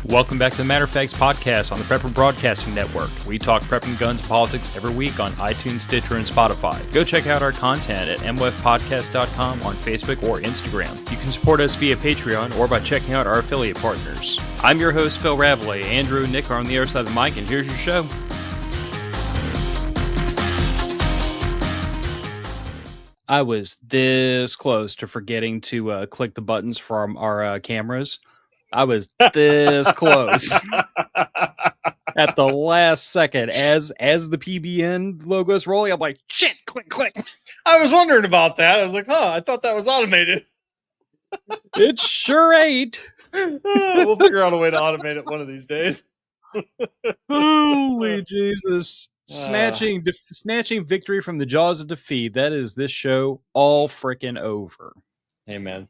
Welcome back to the Matter of Facts podcast on the Prepper Broadcasting Network. We talk prepping, guns, and politics every week on iTunes, Stitcher, and Spotify. Go check out our content at mwfpodcast.com on Facebook or Instagram. You can support us via Patreon or by checking out our affiliate partners. I'm your host, Phil Rabalais. Andrew and Nick are on the other side of the mic, and here's your show. I was this close to forgetting to click the buttons from our cameras. I was this close at the last second as the PBN logo is rolling. I'm like, shit, click. I was wondering about that. I was like, I thought that was automated. It sure ain't. We'll figure out a way to automate it one of these days. Holy Jesus. Snatching victory from the jaws of defeat. That is this show all freaking over. Hey, man.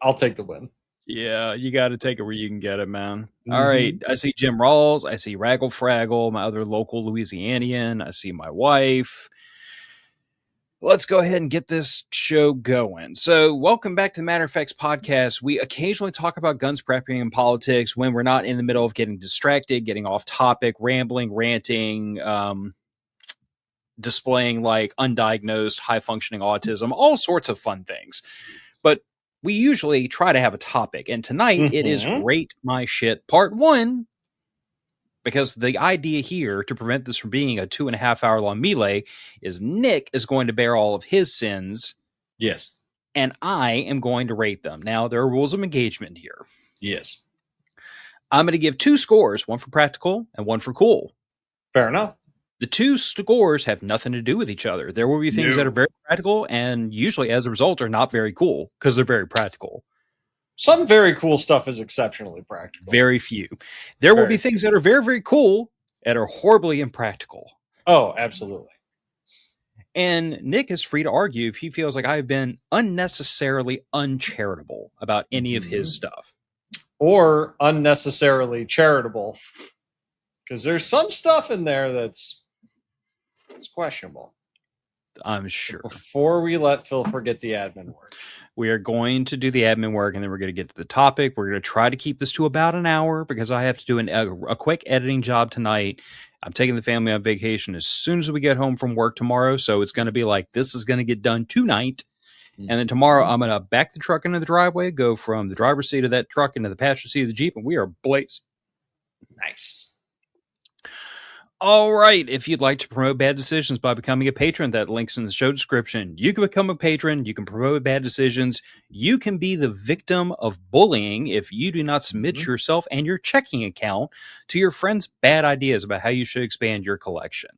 I'll take the win. Yeah, you got to take it where you can get it, man. Mm-hmm. All right, I see Jim Rawls. I see Raggle Fraggle, my other local Louisianian. I see my wife. Let's go ahead and get this show going. So, welcome back to the Matter of Facts podcast. We occasionally talk about guns, prepping, and politics when we're not in the middle of getting distracted, getting off topic, rambling, ranting, displaying like undiagnosed, high-functioning autism, all sorts of fun things. But we usually try to have a topic, and tonight it is Rate My Shit Part 1, because the idea here, to prevent this from being a 2.5 hour long melee, is Nick is going to bear all of his sins. Yes. And I am going to rate them. Now, there are rules of engagement here. Yes. I'm going to give 2 scores, one for practical and one for cool. Fair enough. The 2 scores have nothing to do with each other. There will be things that are very practical and usually, as a result, are not very cool because they're very practical. Some very cool stuff is exceptionally practical. Very few. There will be things that are very, very cool that are horribly impractical. Oh, absolutely. And Nick is free to argue if he feels like I've been unnecessarily uncharitable about any of his stuff. Or unnecessarily charitable. Because there's some stuff in there that's questionable. I'm sure. Before we let Phil forget the admin work. We are going to do the admin work, and then we're going to get to the topic. We're going to try to keep this to about an hour because I have to do a quick editing job tonight. I'm taking the family on vacation as soon as we get home from work tomorrow, so it's going to be like this is going to get done tonight. And then tomorrow I'm going to back the truck into the driveway, go from the driver's seat of that truck into the passenger seat of the Jeep, and we are blazing. Nice. All right. If you'd like to promote bad decisions by becoming a patron, that link's in the show description. You can become a patron. You can promote bad decisions. You can be the victim of bullying if you do not submit yourself and your checking account to your friends' bad ideas about how you should expand your collection.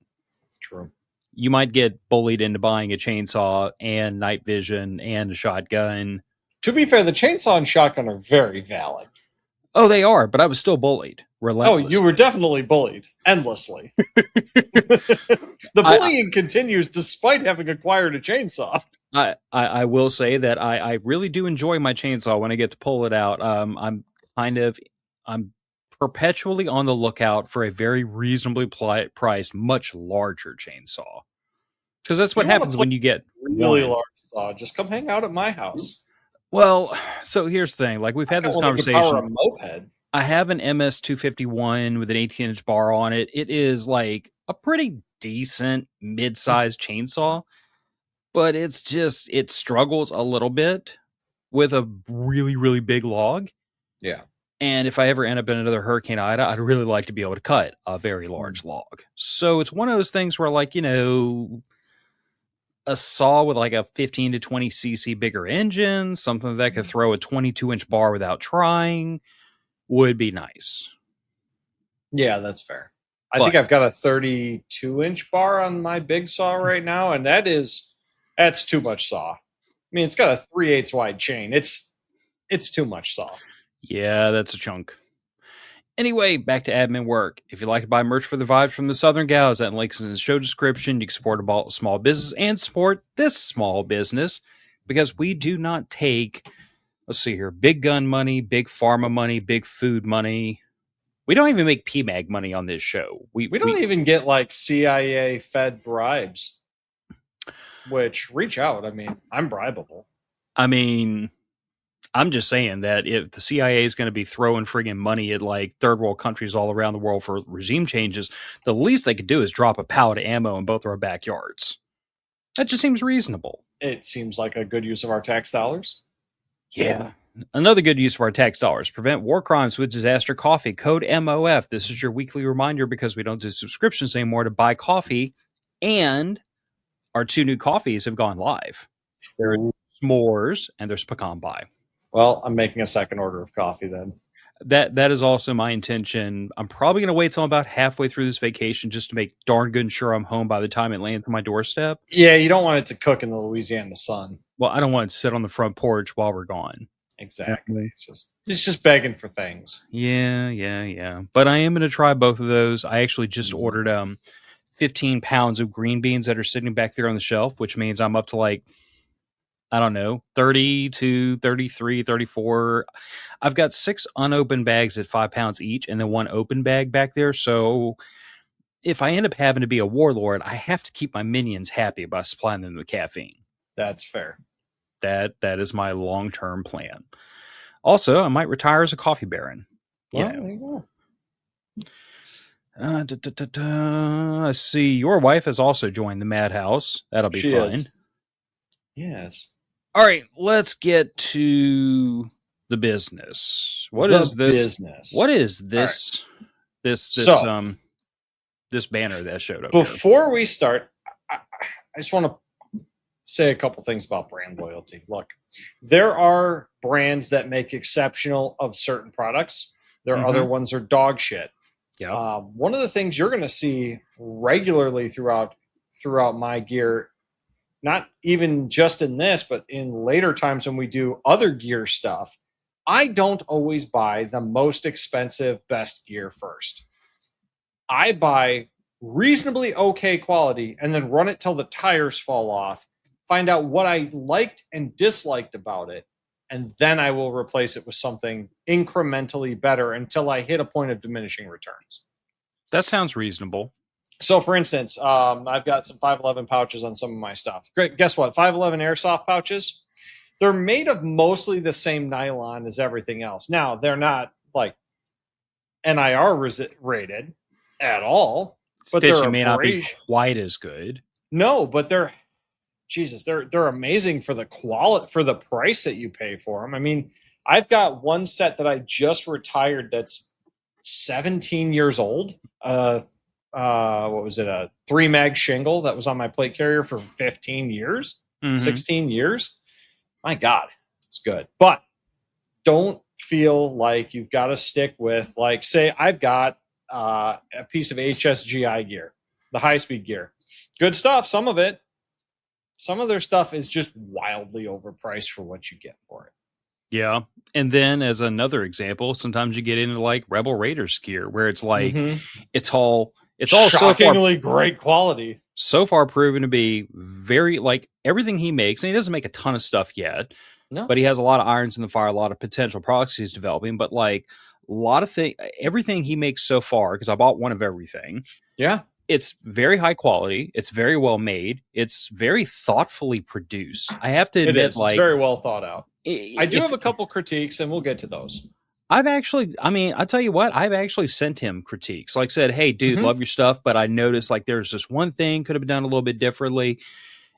True. You might get bullied into buying a chainsaw and night vision and a shotgun. To be fair, the chainsaw and shotgun are very valid. Oh, they are, but I was still bullied. Oh, you were definitely bullied endlessly. The bullying continues despite having acquired a chainsaw. I will say that I really do enjoy my chainsaw when I get to pull it out. I'm perpetually on the lookout for a very reasonably priced, much larger chainsaw. Because that's what happens when you get really large saw. Just come hang out at my house. Well, so here's the thing. Like we've had this conversation. Power a moped. I have an MS-251 with an 18-inch bar on it. It is like a pretty decent mid-sized chainsaw, but it struggles a little bit with a really, really big log. Yeah. And if I ever end up in another Hurricane Ida, I'd really like to be able to cut a very large log. So it's one of those things where, like, a saw with like a 15 to 20 cc bigger engine, something that could throw a 22-inch bar without trying, would be nice. Yeah, that's fair. I think I've got a 32-inch bar on my big saw right now, and that's too much saw. I mean, it's got a 3/8 wide chain. It's too much saw. Yeah, that's a chunk. Anyway, back to admin work. If you'd like to buy merch for the Vibes from the Southern Gals, that link's in the show description. You can support a small business and support this small business because we do not take, let's see here, big gun money, big pharma money, big food money. We don't even make PMAG money on this show. We don't even get like CIA fed bribes, which reach out. I mean, I'm bribable. I mean, I'm just saying that if the CIA is going to be throwing friggin' money at like third world countries all around the world for regime changes, the least they could do is drop a pallet of ammo in both of our backyards. That just seems reasonable. It seems like a good use of our tax dollars. Yeah. Another good use of our tax dollars. Prevent war crimes with Disaster Coffee. Code MOF. This is your weekly reminder because we don't do subscriptions anymore to buy coffee. And our 2 new coffees have gone live. There's s'mores and there's pecan pie. Well, I'm making a second order of coffee then. That is also my intention. I'm probably going to wait till I'm about halfway through this vacation just to make darn good sure I'm home by the time it lands on my doorstep. Yeah, you don't want it to cook in the Louisiana sun. Well, I don't want it to sit on the front porch while we're gone. Exactly. It's just begging for things. Yeah. But I am going to try both of those. I actually just ordered 15 pounds of green beans that are sitting back there on the shelf, which means I'm up to like, I don't know, 30 to 33, 34. I've got 6 unopened bags at 5 pounds each and then 1 open bag back there. So if I end up having to be a warlord, I have to keep my minions happy by supplying them with caffeine. That's fair. That is my long-term plan. Also, I might retire as a coffee baron. Well, there you go. I see your wife has also joined the madhouse. That'll be fun. Yes. All right, let's get to the business. What is this? Business. What is this? Right. This banner that showed up. Before we start, I just want to say a couple things about brand loyalty. Look, there are brands that make exceptional of certain products. There are other ones that are dog shit. Yeah. One of the things you're going to see regularly throughout my gear, not even just in this, but in later times when we do other gear stuff, I don't always buy the most expensive, best gear first. I buy reasonably okay quality and then run it till the tires fall off, find out what I liked and disliked about it, and then I will replace it with something incrementally better until I hit a point of diminishing returns. That sounds reasonable. So, for instance, I've got some 511 pouches on some of my stuff. Great. Guess what? 511 airsoft pouches, they're made of mostly the same nylon as everything else. Now, they're not like NIR rated at all. But Stitching may not be quite as good. No, but they're amazing for the quality, for the price that you pay for them. I mean, I've got one set that I just retired that's 17 years old. What was it? A 3-mag shingle that was on my plate carrier for 15 years, 16 years. My God, it's good. But don't feel like you've got to stick with, like, say I've got a piece of HSGI gear, the high-speed gear. Good stuff, some of it. Some of their stuff is just wildly overpriced for what you get for it. Yeah. And then as another example, sometimes you get into like Rebel Raiders gear where it's like, it's all shockingly so far, great quality. So far proven to be very, like, everything he makes, and he doesn't make a ton of stuff yet, but he has a lot of irons in the fire, a lot of potential products he's developing, but like a lot of everything he makes so far, because I bought one of everything. Yeah. It's very high quality. It's very well made. It's very thoughtfully produced. I have to admit, it's very well thought out. I do have a couple critiques, and we'll get to those. I'll tell you what, I've actually sent him critiques. Like, said, hey, dude, love your stuff, but I noticed like there's this one thing could have been done a little bit differently.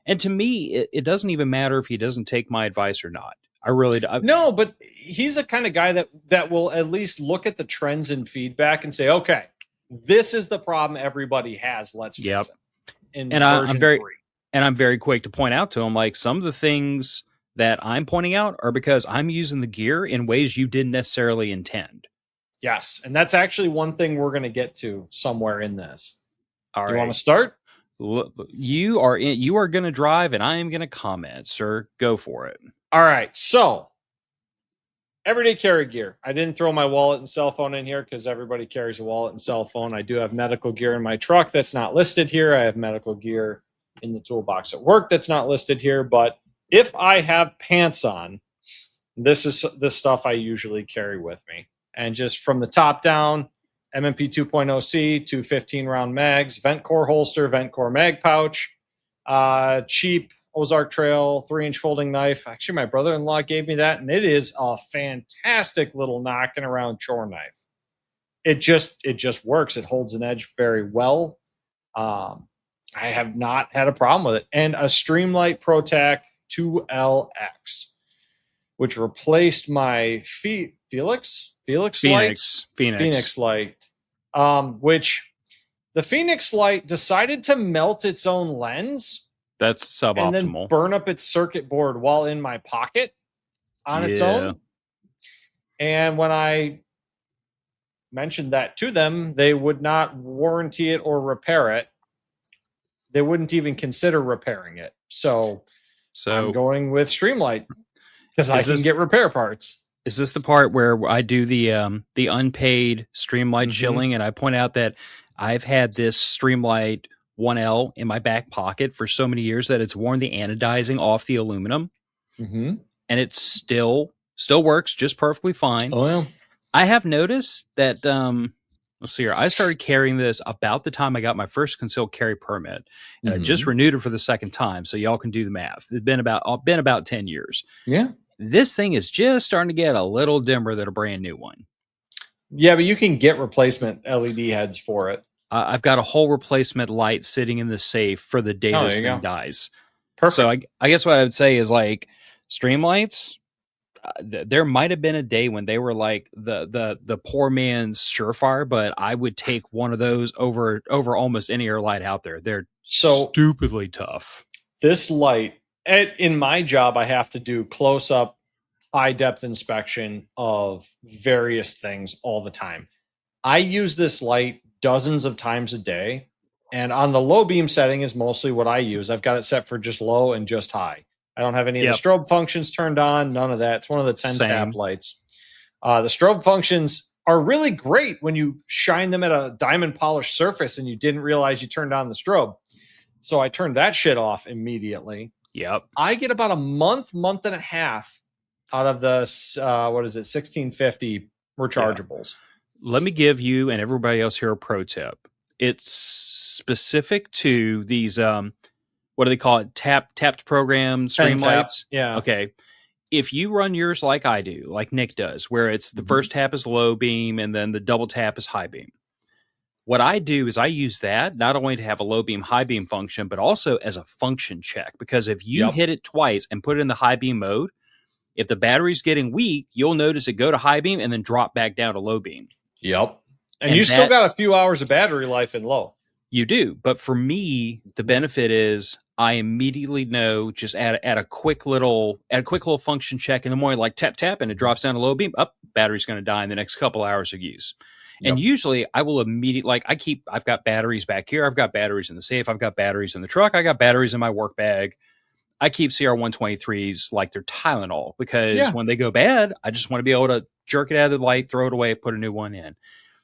And to me, it doesn't even matter if he doesn't take my advice or not. I really do. No, but he's the kind of guy that will at least look at the trends and feedback and say, okay, this is the problem everybody has. Let's fix it. I'm very quick to point out to him, like, some of the things that I'm pointing out are because I'm using the gear in ways you didn't necessarily intend. Yes, and that's actually one thing we're going to get to somewhere in this. All right. You want to start? You are going to drive, and I am going to comment, sir. Go for it. All right. So, everyday carry gear. I didn't throw my wallet and cell phone in here because everybody carries a wallet and cell phone. I do have medical gear in my truck that's not listed here. I have medical gear in the toolbox at work that's not listed here. But if I have pants on, this is the stuff I usually carry with me. And just from the top down, MMP 2.0C, 2 15-round mags, vent core holster, vent core mag pouch, cheap Ozark Trail 3-inch folding knife. Actually, my brother-in-law gave me that, and it is a fantastic little knocking around chore knife. It just works. It holds an edge very well. I have not had a problem with it. And a Streamlight ProTac 2LX, which replaced my Phoenix Light, which the Phoenix Light decided to melt its own lens. That's suboptimal. And then burn up its circuit board while in my pocket on its own. And when I mentioned that to them, they would not warranty it or repair it. They wouldn't even consider repairing it. So I'm going with Streamlight because I can get repair parts. Is this the part where I do the unpaid Streamlight shilling, and I point out that I've had this Streamlight 1L in my back pocket for so many years that it's worn the anodizing off the aluminum, and it still works just perfectly fine. Oh yeah. I have noticed that. Let's see here. I started carrying this about the time I got my first concealed carry permit, and I just renewed it for the second time. So y'all can do the math. It's been about 10 years. Yeah. This thing is just starting to get a little dimmer than a brand new one. Yeah, but you can get replacement LED heads for it. I've got a whole replacement light sitting in the safe for the day this thing dies. Perfect. So I guess what I would say is like Streamlights. There might have been a day when they were like the poor man's Surefire, but I would take one of those over almost any other light out there. They're so stupidly tough. This light, in my job, I have to do close up, high depth inspection of various things all the time. I use this light dozens of times a day, and on the low beam setting is mostly what I use. I've got it set for just low and just high. I don't have any of the strobe functions turned on. None of that. It's one of the 10 tap lights. The strobe functions are really great when you shine them at a diamond polished surface and you didn't realize you turned on the strobe. So I turned that shit off immediately. Yep. I get about a month and a half out of the 1650 rechargeables. Yeah. Let me give you and everybody else here a pro tip. It's specific to these what do they call it? Tapped programs, Streamlights. Yeah. Okay. If you run yours like I do, like Nick does, where it's the first tap is low beam and then the double tap is high beam. What I do is I use that not only to have a low beam, high beam function, but also as a function check. Because if you hit it twice and put it in the high beam mode, if the battery's getting weak, you'll notice it go to high beam and then drop back down to low beam. Yep. And you still got a few hours of battery life in low. You do. But for me, the benefit is I immediately know just at a quick little function check in the morning, like tap, and it drops down to low beam. Battery's going to die in the next couple hours of use. Yep. And usually I will immediately, I've got batteries back here. I've got batteries in the safe. I've got batteries in the truck. I got batteries in my work bag. I keep CR123s like they're Tylenol because when they go bad, I just want to be able to jerk it out of the light, throw it away, put a new one in.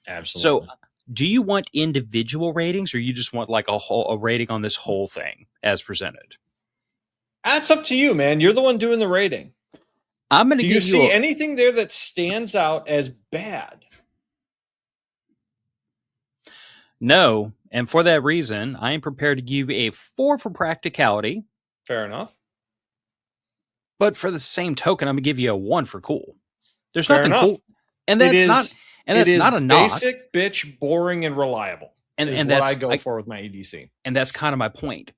Absolutely. So do you want individual ratings or you just want like a rating on this whole thing as presented? That's up to you, man. You're the one doing the rating. I'm going to give you. Do you see anything there that stands out as bad? No. And for that reason, I am prepared to give you a 4 for practicality. Fair enough. But for the same token, I'm going to give you a 1 for cool. There's nothing cool. And that's not. And that's not a knock. Basic, bitch, boring, and reliable. And that's what I go for with my EDC. And that's kind of my point.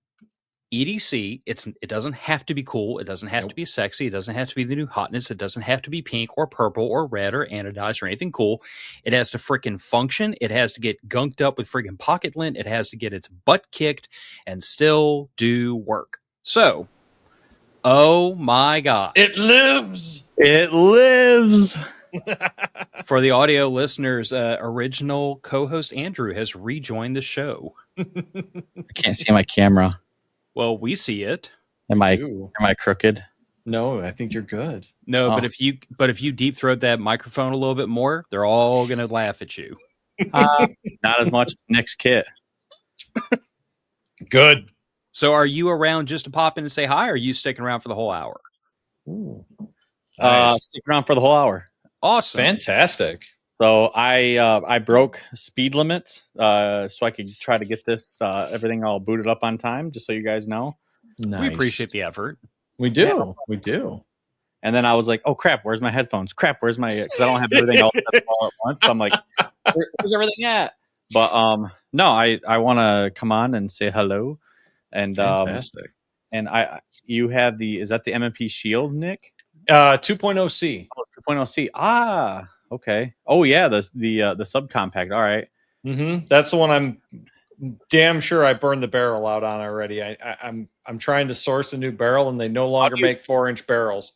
EDC, it doesn't have to be cool. It doesn't have to be sexy. It doesn't have to be the new hotness. It doesn't have to be pink or purple or red or anodized or anything cool. It has to freaking function. It has to get gunked up with freaking pocket lint. It has to get its butt kicked and still do work. So, oh my God. It lives. It lives. For the audio listeners, original co-host Andrew has rejoined the show. I can't see my camera. Well, we see it. Am I crooked? No, I think you're good. No, but if you deep throat that microphone a little bit more, they're all gonna laugh at you. Not as much as Nick's kit. Good. So, are you around just to pop in and say hi, or are you sticking around for the whole hour? Ooh. Nice. Stick around for the whole hour. Awesome. Fantastic. So I broke speed limits so I could try to get this everything all booted up on time, just so you guys know. Nice. We appreciate the effort. We do. Yeah. We do. And then I was like, oh, crap, where's my headphones? Crap, where's my... Because I don't have everything all at once. So I'm like, where's everything at? But no, I want to come on and say hello. And fantastic. And you have is that the MMP Shield, Nick? 2.0C. Oh, 2.0C. Ah, okay. Oh yeah, the subcompact. All right. Mm-hmm. That's the one I'm damn sure I burned the barrel out on already. I'm trying to source a new barrel, and they no longer make 4-inch barrels.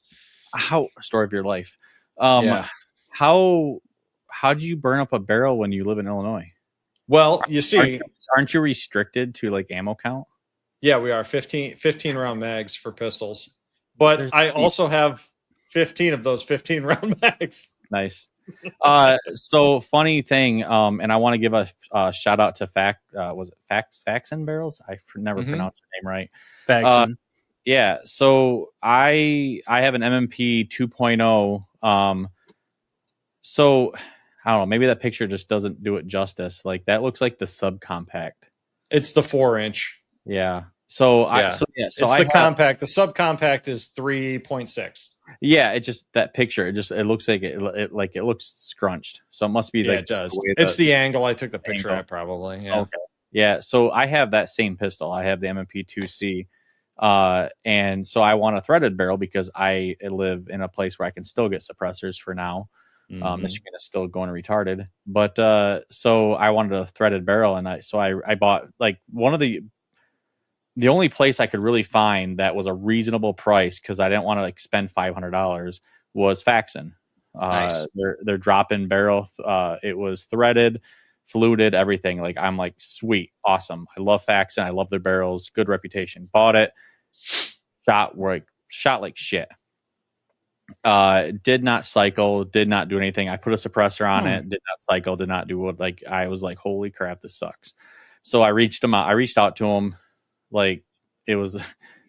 Story of your life. Yeah. How did you burn up a barrel when you live in Illinois? Well, you see, aren't you restricted to like ammo count? Yeah, we are 15 round mags for pistols, but I also have 15 of those 15 round mags. Nice. So funny thing, and I want to give a shout out to Faxon barrels? I never pronounced the name right. Faxon. Yeah. So I have an MMP 2.0. So I don't know. Maybe that picture just doesn't do it justice. Like that looks like the subcompact. It's the 4-inch. Yeah. So it's the compact. The subcompact is 3.6. Yeah, it just that picture. It looks like it looks scrunched. So it must be like it does. It's the angle I took the picture at, probably. Yeah. Okay. Yeah. So I have that same pistol. I have the MMP 2C, and so I want a threaded barrel because I live in a place where I can still get suppressors for now. Michigan is still going retarded, but so I wanted a threaded barrel, and I bought like one of the only place I could really find that was a reasonable price because I didn't want to like spend $500 was Faxon. Nice. They're drop-in barrel. It was threaded, fluted, everything. Like I'm like, sweet, awesome. I love Faxon. I love their barrels. Good reputation. Bought it. Shot like shit. Did not cycle. Did not do anything. I put a suppressor on it. Did not cycle. Did not do what. Like I was like, holy crap, this sucks. So I reached out to him. Like it was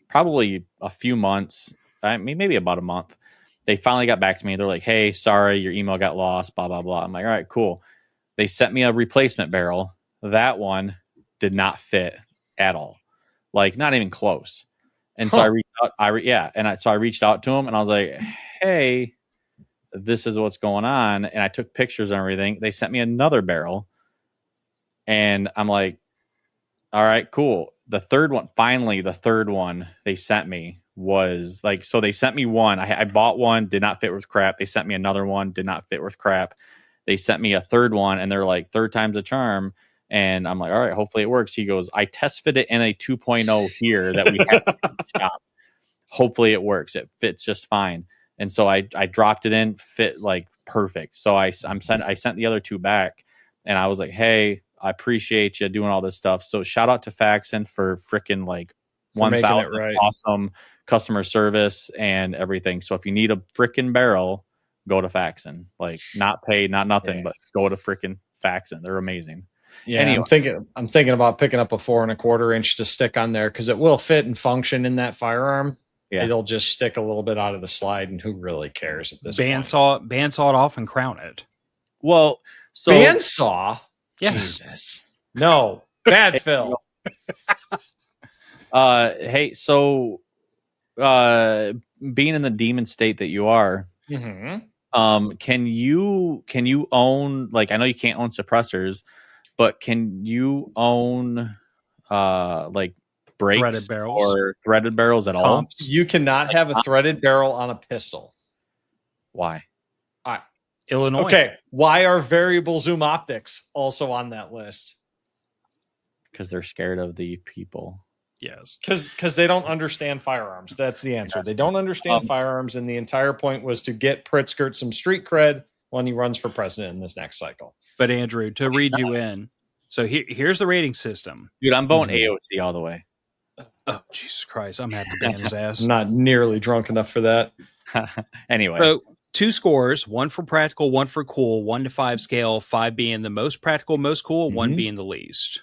probably a few months, maybe about a month. They finally got back to me. They're like, hey, sorry, your email got lost, blah, blah, blah. I'm like, all right, cool. They sent me a replacement barrel. That one did not fit at all. Like not even close. And so I reached out. So I reached out to him and I was like, hey, this is what's going on. And I took pictures and everything. They sent me another barrel. And I'm like, all right, cool. The third one they sent me was like, so they sent me one. I bought one, did not fit with crap. They sent me another one, did not fit with crap. They sent me a third one, and they're like, third time's a charm. And I'm like, all right, hopefully it works. He goes, I test fit it in a 2.0 here that we have in the shop. Hopefully it works. It fits just fine. And so I dropped it in, fit like perfect. So I sent the other two back, and I was like, hey, I appreciate you doing all this stuff. So shout out to Faxon for freaking like 1,000 awesome customer service and everything. So if you need a freaking barrel, go to Faxon. Like not paid, not nothing, but go to freaking Faxon. They're amazing. Yeah, anyway. I'm thinking about picking up a 4 1/4 inch to stick on there because it will fit and function in that firearm. Yeah. It'll just stick a little bit out of the slide, and who really cares at this point? Bandsaw it off and crown it. Well, so bandsaw. Yes. Jesus. No. Bad Phil. Hey, so being in the demon state that you are, can you own, like, I know you can't own suppressors, but can you own like brakes or threaded barrels at all? You cannot have a threaded barrel on a pistol. Why? Illinois. Okay. Why are variable zoom optics also on that list? Because they're scared of the people. Yes. Because they don't understand firearms. That's the answer. They don't understand firearms, and the entire point was to get Pritzker some street cred when he runs for president in this next cycle. But Andrew, to read you in, so here's the rating system. Dude, I'm voting AOC all the way. Oh, Jesus Christ. I'm going to have to ban his ass. I'm not nearly drunk enough for that. Anyway. So 2 scores, 1 for practical, 1 for cool, 1 to 5 scale, 5 being the most practical, most cool, 1 being the least.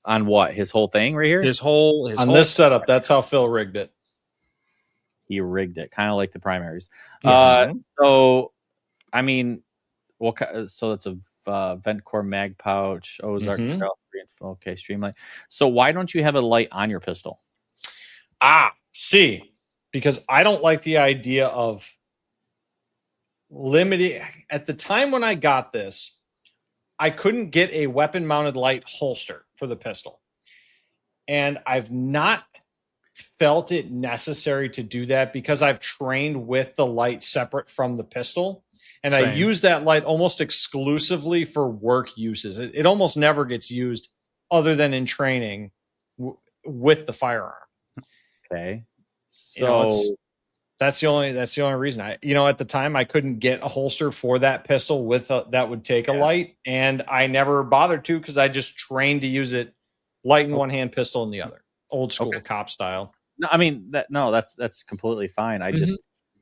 On what? His whole thing right here? His whole this setup. That's how Phil rigged it. He rigged it, kind of like the primaries. Yes. So, I mean, so it's a vent core mag pouch, Ozark Trail. Okay, streamline. So why don't you have a light on your pistol? See, because I don't like the idea of limiting. At the time when I got this, I couldn't get a weapon mounted light holster for the pistol. And I've not felt it necessary to do that because I've trained with the light separate from the pistol. And I use that light almost exclusively for work uses. It almost never gets used other than in training with the firearm. Okay. So that's the only reason at the time I couldn't get a holster for that pistol with that would take a light, and I never bothered to because I just trained to use it light in one hand, pistol in the other, old school cop style. No, I mean that's completely fine.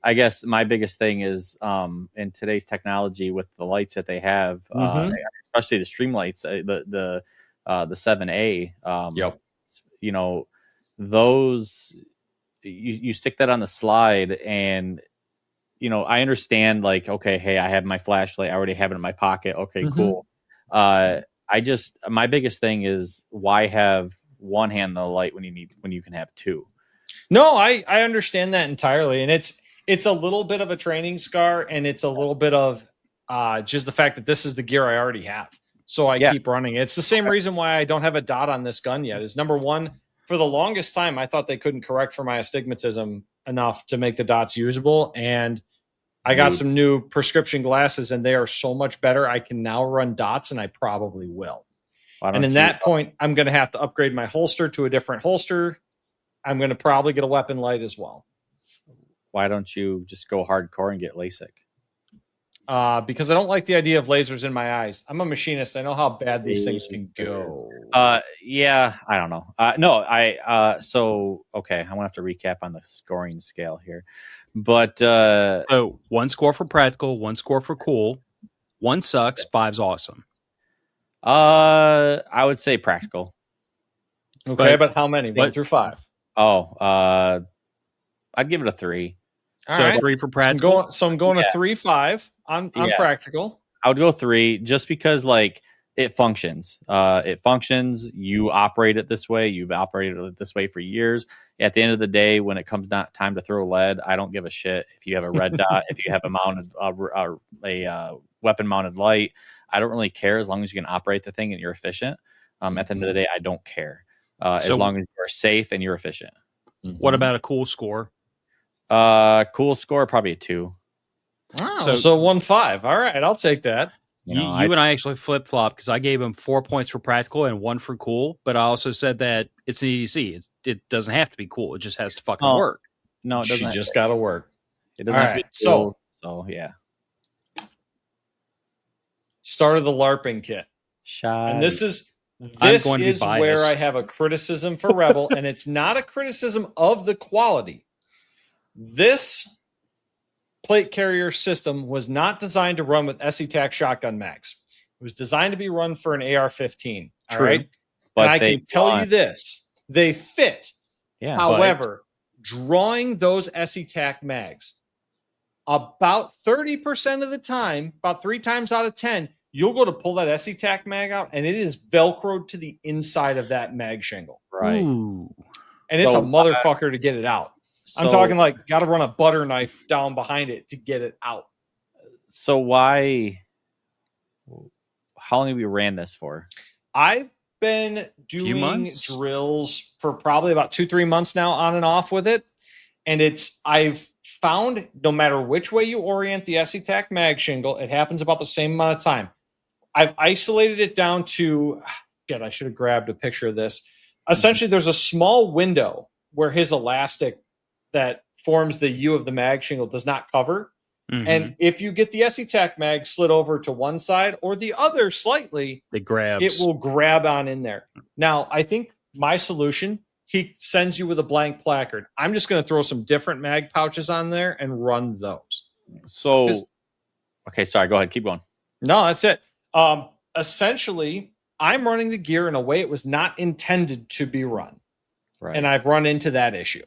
I guess my biggest thing is in today's technology with the lights that they have, especially the stream lights, the 7A. Those. You stick that on the slide and, I understand like, okay, hey, I have my flashlight. I already have it in my pocket. Okay, cool. My biggest thing is why have one hand on the light when you can have two? No, I understand that entirely. And it's a little bit of a training scar, and it's a little bit of just the fact that this is the gear I already have. So I keep running. It's the same reason why I don't have a dot on this gun yet. Is number one, for the longest time, I thought they couldn't correct for my astigmatism enough to make the dots usable. And I got some new prescription glasses, and they are so much better. I can now run dots, and I probably will. And in that point, I'm going to have to upgrade my holster to a different holster. I'm going to probably get a weapon light as well. Why don't you just go hardcore and get LASIK? Because I don't like the idea of lasers in my eyes. I'm a machinist. I know how bad these things can go. Yeah, I don't know. So okay, I'm gonna have to recap on the scoring scale here. But so 1 score for practical, 1 score for cool, 1 sucks, 5's awesome. I would say practical. Okay, but how many? 1 through 5. I'd give it a 3. So right. 3 for practical. So I'm going to 3-5 on practical. I would go 3 just because like it functions. You operate it this way. You've operated it this way for years. At the end of the day, when it comes time to throw lead, I don't give a shit if you have a red dot, if you have a weapon mounted light. I don't really care as long as you can operate the thing and you're efficient. At the end of the day, I don't care as long as you're safe and you're efficient. What about a cool score? Cool score, probably a 2. Oh, so 1-5. All right, I'll take that. You and I actually flip-flop because I gave him 4 points for practical and 1 for cool, but I also said that it's an EDC. It doesn't have to be cool. It just has to fucking work. No, it doesn't. She just got to work. It doesn't have to be cool. So yeah. Start of the LARPing kit. And this is where I have a criticism for Rebel, and it's not a criticism of the quality. This plate carrier system was not designed to run with SE-TAC shotgun mags. It was designed to be run for an AR-15. All right. But I can tell you this, they fit. Yeah. However, drawing those SE-TAC mags, about 30% of the time, about 3 times out of 10, you'll go to pull that SE-TAC mag out, and it is Velcroed to the inside of that mag shingle. Right. Ooh. And it's a motherfucker to get it out. I'm talking like got to run a butter knife down behind it to get it out. So how long have we ran this for? I've been doing drills for probably about 2-3 months now, on and off with it. And I've found no matter which way you orient the SE-TAC mag shingle, it happens about the same amount of time. I've isolated it down to, I should have grabbed a picture of this. Essentially, there's a small window where his elastic that forms the U of the mag shingle does not cover. Mm-hmm. And if you get the SE-TAC mag slid over to one side or the other slightly, it will grab on in there. Now, I think my solution, he sends you with a blank placard. I'm just going to throw some different mag pouches on there and run those. So, okay, sorry, go ahead. Keep going. No, that's it. Essentially, I'm running the gear in a way it was not intended to be run. Right. And I've run into that issue.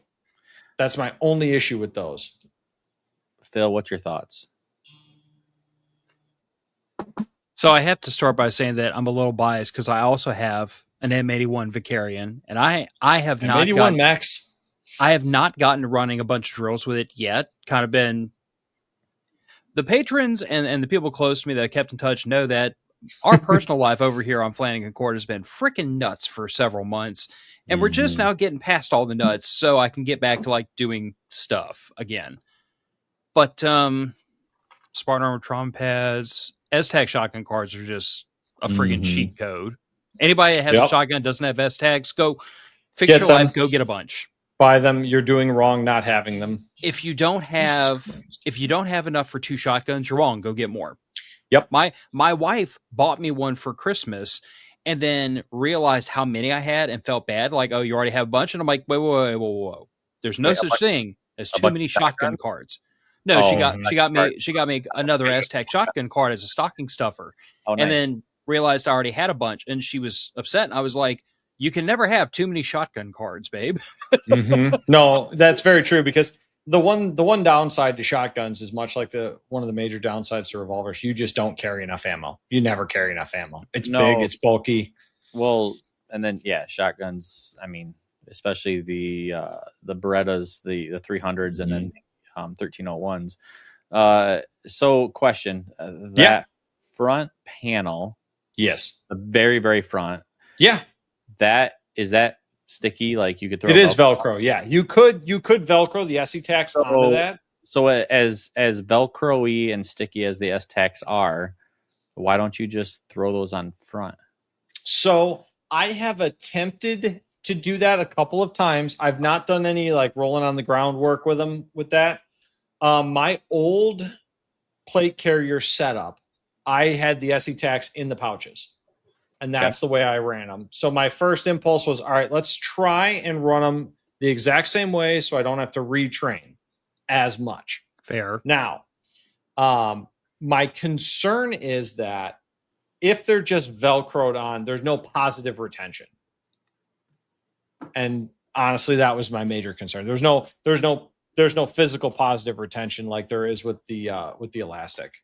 That's my only issue with those. Phil, what's your thoughts? So I have to start by saying that I'm a little biased because I also have an M81 Vicarian, and I have not M81 Max. I have not gotten to running a bunch of drills with it yet. Kind of been the patrons and the people close to me that I kept in touch know that our personal life over here on Flanagan Court has been freaking nuts for several months. And we're just now getting past all the nuts so I can get back to like doing stuff again. But Spartan Armor trauma pads, S-Tag shotgun cards are just a friggin' cheat code. Anybody that has a shotgun doesn't have S-Tags, go fix your life, go get a bunch. Buy them. You're doing wrong not having them. If you don't have enough for 2 shotguns, you're wrong. Go get more. Yep. My wife bought me one for Christmas and then realized how many I had and felt bad. Like, oh, you already have a bunch. And I'm like, whoa. There's no such thing as too many shotgun cards. No, she got me another S-Tag shotgun card as a stocking stuffer. Oh, nice. And then realized I already had a bunch and she was upset. And I was like, you can never have too many shotgun cards, babe. No, that's very true, because the one downside to shotguns is much like one of the major downsides to revolvers. You just don't carry enough ammo. You never carry enough ammo. It's big, it's bulky. Well, and then shotguns. I mean, especially the Berettas, the 300s, and then 1301s. So, question: that front panel, yes, the very very front, is that sticky? Like you could throw it is Velcro. Yeah, you could Velcro the S-Tacs onto that. So as Velcro-y and sticky as the S-Tacs are, why don't you just throw those on front? So I have attempted to do that a couple of times. I've not done any like rolling on the ground work with them with that. My old plate carrier setup, I had the S-Tacs in the pouches. And that's the way I ran them. So my first impulse was, all right, let's try and run them the exact same way so I don't have to retrain as much. Fair. Now, my concern is that if they're just Velcroed on, there's no positive retention. And honestly, that was my major concern. There's no physical positive retention like there is with the elastic.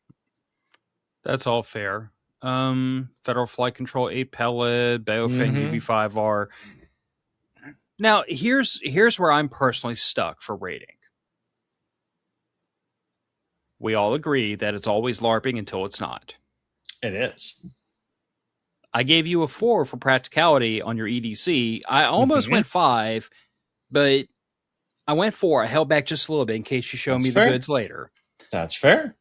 That's all fair. Federal Flight Control 8 pellet, Baofeng UB5R. Now, here's where I'm personally stuck for rating. We all agree that it's always LARPing until it's not. It is. I gave you a 4 for practicality on your EDC. I almost went 5, but I went 4. I held back just a little bit in case you show me the goods later. That's fair.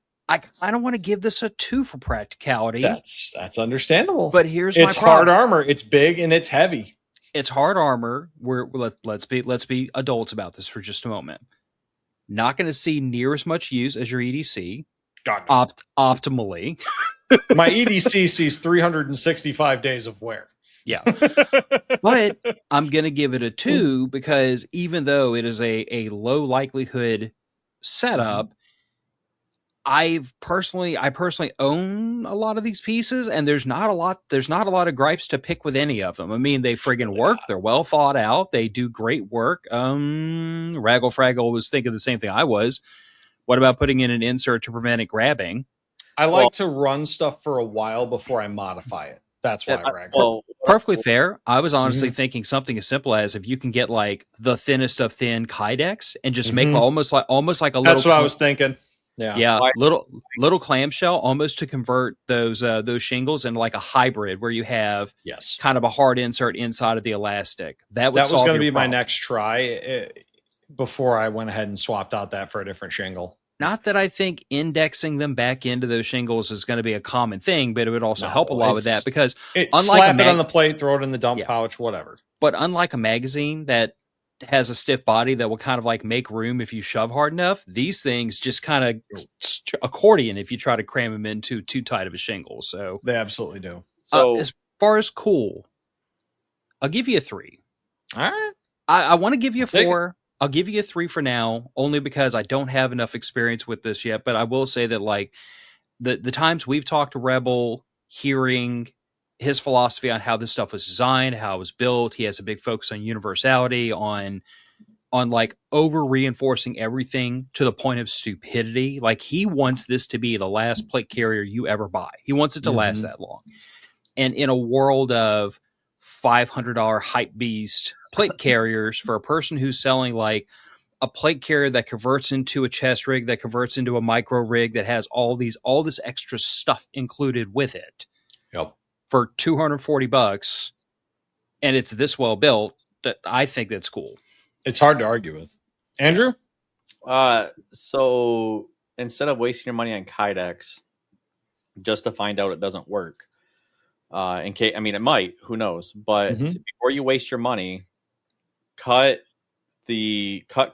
I don't want to give this a 2 for practicality. That's understandable. But here's it's my problem. Hard armor. It's big and it's heavy. It's hard armor. Let's be adults about this for just a moment. Not going to see near as much use as your EDC. Optimally. My EDC sees 365 days of wear. Yeah. But I'm going to give it a 2 because even though it is a low likelihood setup, I personally own a lot of these pieces, and there's not a lot of gripes to pick with any of them. I mean, they friggin' work. They're well thought out. They do great work. Raggle Fraggle was thinking the same thing I was. What about putting in an insert to prevent it grabbing? I like to run stuff for a while before I modify it. That's why I rag. Well, perfectly fair. I was honestly thinking something as simple as if you can get like the thinnest of thin Kydex and just make almost like a little. That's what I was thinking. Yeah, little clamshell, almost to convert those shingles into like a hybrid where you have kind of a hard insert inside of the elastic. That was going to be my next try before I went ahead and swapped out that for a different shingle. Not that I think indexing them back into those shingles is going to be a common thing, but it would also help a lot with that because slap it on the plate, throw it in the dump pouch, whatever. But unlike a magazine that has a stiff body that will kind of like make room if you shove hard enough, these things just kind of accordion if you try to cram them into too tight of a shingle. So they absolutely do. So as far as cool, I'll give you a 3. All right. I want to give you a 4. I'll give you a 3 for now, only because I don't have enough experience with this yet. But I will say that like the times we've talked to Rebel, hearing his philosophy on how this stuff was designed, how it was built. He has a big focus on universality, on like over reinforcing everything to the point of stupidity. Like he wants this to be the last plate carrier you ever buy. He wants it to last that long. And in a world of $500 hype beast plate carriers for a person who's selling like a plate carrier that converts into a chest rig, that converts into a micro rig, that has all this extra stuff included with it. Yep. For $240, and it's this well built, that I think that's cool. It's hard to argue with. Andrew? So instead of wasting your money on Kydex just to find out it doesn't work, in case, I mean, it might, who knows? But before you waste your money, cut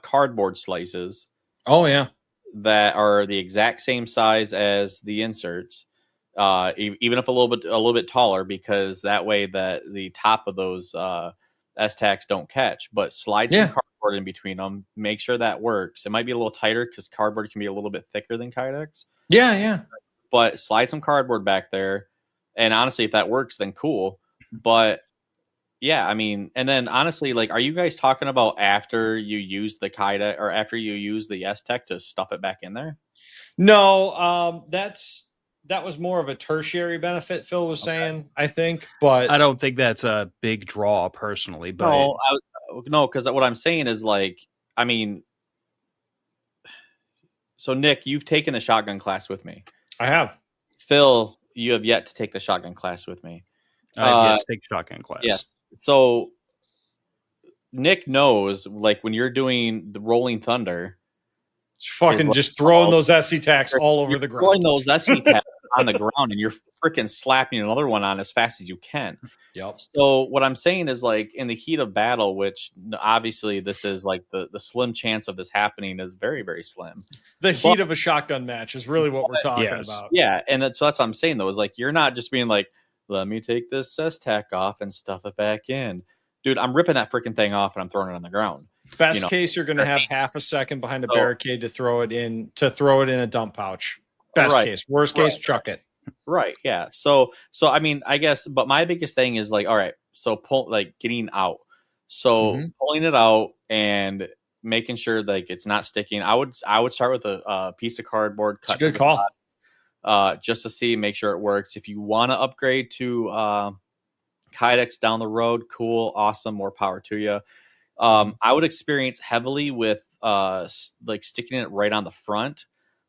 cardboard slices. Oh yeah, that are the exact same size as the inserts, even if a little bit taller, because that way that the top of those S-tacks don't catch. But slide some cardboard in between them. Make sure that works. It might be a little tighter because cardboard can be a little bit thicker than Kydex. Yeah. But slide some cardboard back there, and honestly, if that works, then cool. But yeah, I mean, and then honestly, like, are you guys talking about after you use the Kydex or after you use the S-Tech to stuff it back in there? No, that was more of a tertiary benefit Phil was saying, I think, but I don't think that's a big draw personally. But no, because what I'm saying is, like, I mean, so Nick, you've taken the shotgun class with me. I have. Phil, you have yet to take the shotgun class with me. I've yet to take shotgun class. Yes. So Nick knows, like, when you're doing the Rolling Thunder, fucking just throwing those SC tacks all over the ground. Throwing those SC tacks on the ground, and you're freaking slapping another one on as fast as you can. Yep. So what I'm saying is, like, in the heat of battle, which obviously this is like the slim chance of this happening is very, very slim. The heat of a shotgun match is really what we're talking about. Yeah, and so that's what I'm saying, though, is like, you're not just being like, let me take this S-tack off and stuff it back in. Dude, I'm ripping that freaking thing off and I'm throwing it on the ground. Best case, you're going to have half a second behind a barricade to throw it in a dump pouch. Best case. Worst case, chuck it. Right. Yeah. So I mean, I guess, but my biggest thing is, like, all right, so getting out. So pulling it out and making sure, like, it's not sticking. I would start with a piece of cardboard. Cut. It's a good call. Just to see, make sure it works. If you want to upgrade to Kydex down the road, cool, awesome, more power to you. I would experience heavily with like sticking it right on the front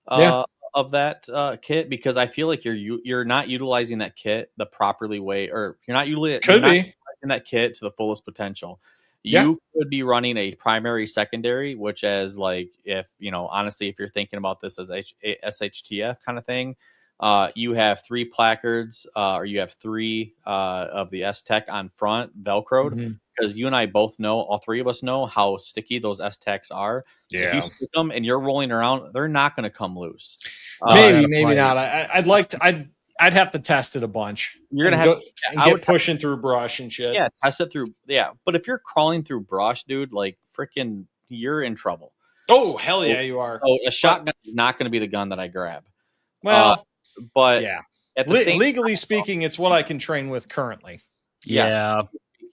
of that kit, because I feel like you're not utilizing that kit the properly way, or you're not utilizing that kit to the fullest potential. You could be running a primary secondary, which is like, if, honestly, if you're thinking about this as SHTF kind of thing, you have 3 placards, or you have 3 of the S-Tech on front, Velcroed, because you and I both know, all 3 of us know how sticky those S-Techs are. Yeah. If you stick them and you're rolling around, they're not going to come loose. Maybe not. I'd have to test it a bunch. You're going to have to get pushing through brush and shit. Yeah, test it through. Yeah, but if you're crawling through brush, dude, like, freaking, you're in trouble. Oh, hell yeah, you are. Oh, a shotgun is not going to be the gun that I grab. Well, but yeah, at the same legally speaking, it's what I can train with currently. Yeah.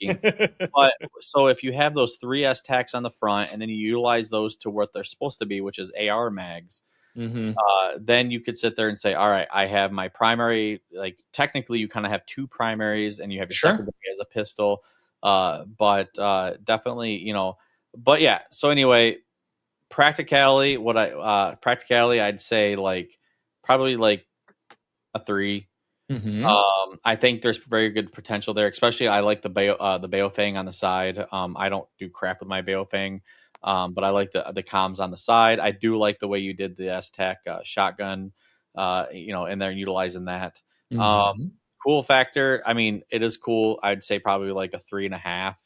But so if you have those 3 S-tacks on the front and then you utilize those to what they're supposed to be, which is AR mags, then you could sit there and say, all right, I have my primary, like, technically you kind of have 2 primaries and you have your secondary as a pistol. But definitely, but yeah. So anyway, practicality, I'd say, like, probably like a 3. I think there's very good potential there, especially I like the Baofeng on the side. I don't do crap with my Baofeng, but I like the comms on the side. I do like the way you did the S-Tech shotgun, in there, utilizing that. Cool factor, I mean, it is cool. I'd say probably like a 3.5.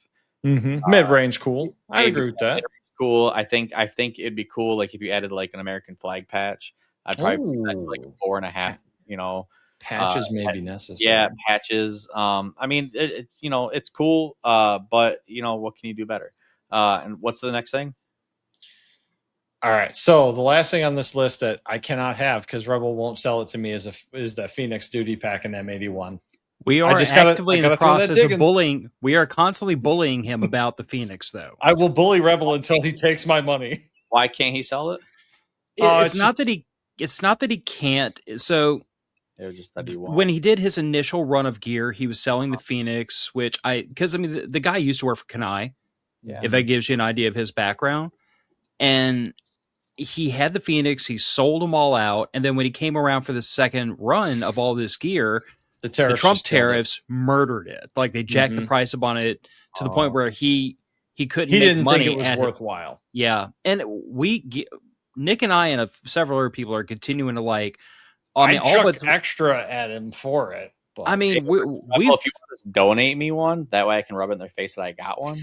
Mid-range cool. I agree with that. Cool. I think it'd be cool, like, if you added like an American flag patch. I'd probably put that to like a 4.5. Patches may be necessary. Yeah, patches. I mean, it's cool. But what can you do better? And what's the next thing? All right. So the last thing on this list that I cannot have because Rebel won't sell it to me is the Phoenix Duty Pack in M81. We are actively in the process of bullying. We are constantly bullying him about the Phoenix, though. I will bully Rebel until he takes my money. Why can't he sell it? It's not that he can't. So it was just that he won't. When he did his initial run of gear, he was selling the Phoenix, which because the guy used to work for Kanai. if that gives you an idea of his background. And he had the Phoenix, he sold them all out, and then when he came around for the second run of all this gear, the Trump tariffs murdered it. Like they jacked the price up on it to the point where he couldn't make didn't money. Think it was worthwhile. Yeah, and Nick and I and several other people are continuing to like. I mean, all but extra at him for it. But I mean, if you want to donate me one, that way I can rub it in their face that I got one.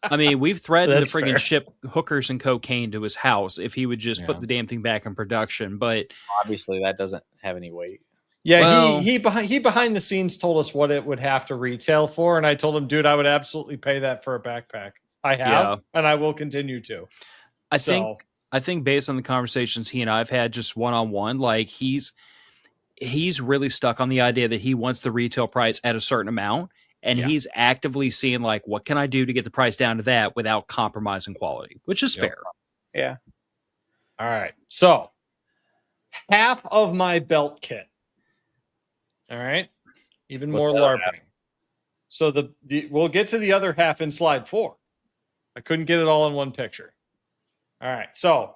I mean, we've threatened to friggin' ship hookers and cocaine to his house if he would just put the damn thing back in production. But obviously, that doesn't have any weight. Yeah, well, he behind the scenes told us what it would have to retail for, and I told him, dude, I would absolutely pay that for a backpack. I have, and I will continue to. I think based on the conversations he and I've had just one-on-one, like he's really stuck on the idea that he wants the retail price at a certain amount. And he's actively seeing, like, what can I do to get the price down to that without compromising quality, which is fair. Yeah. All right. So, half of my belt kit. All right. Even more LARPing. So, we'll get to the other half in slide 4. I couldn't get it all in one picture. All right. So,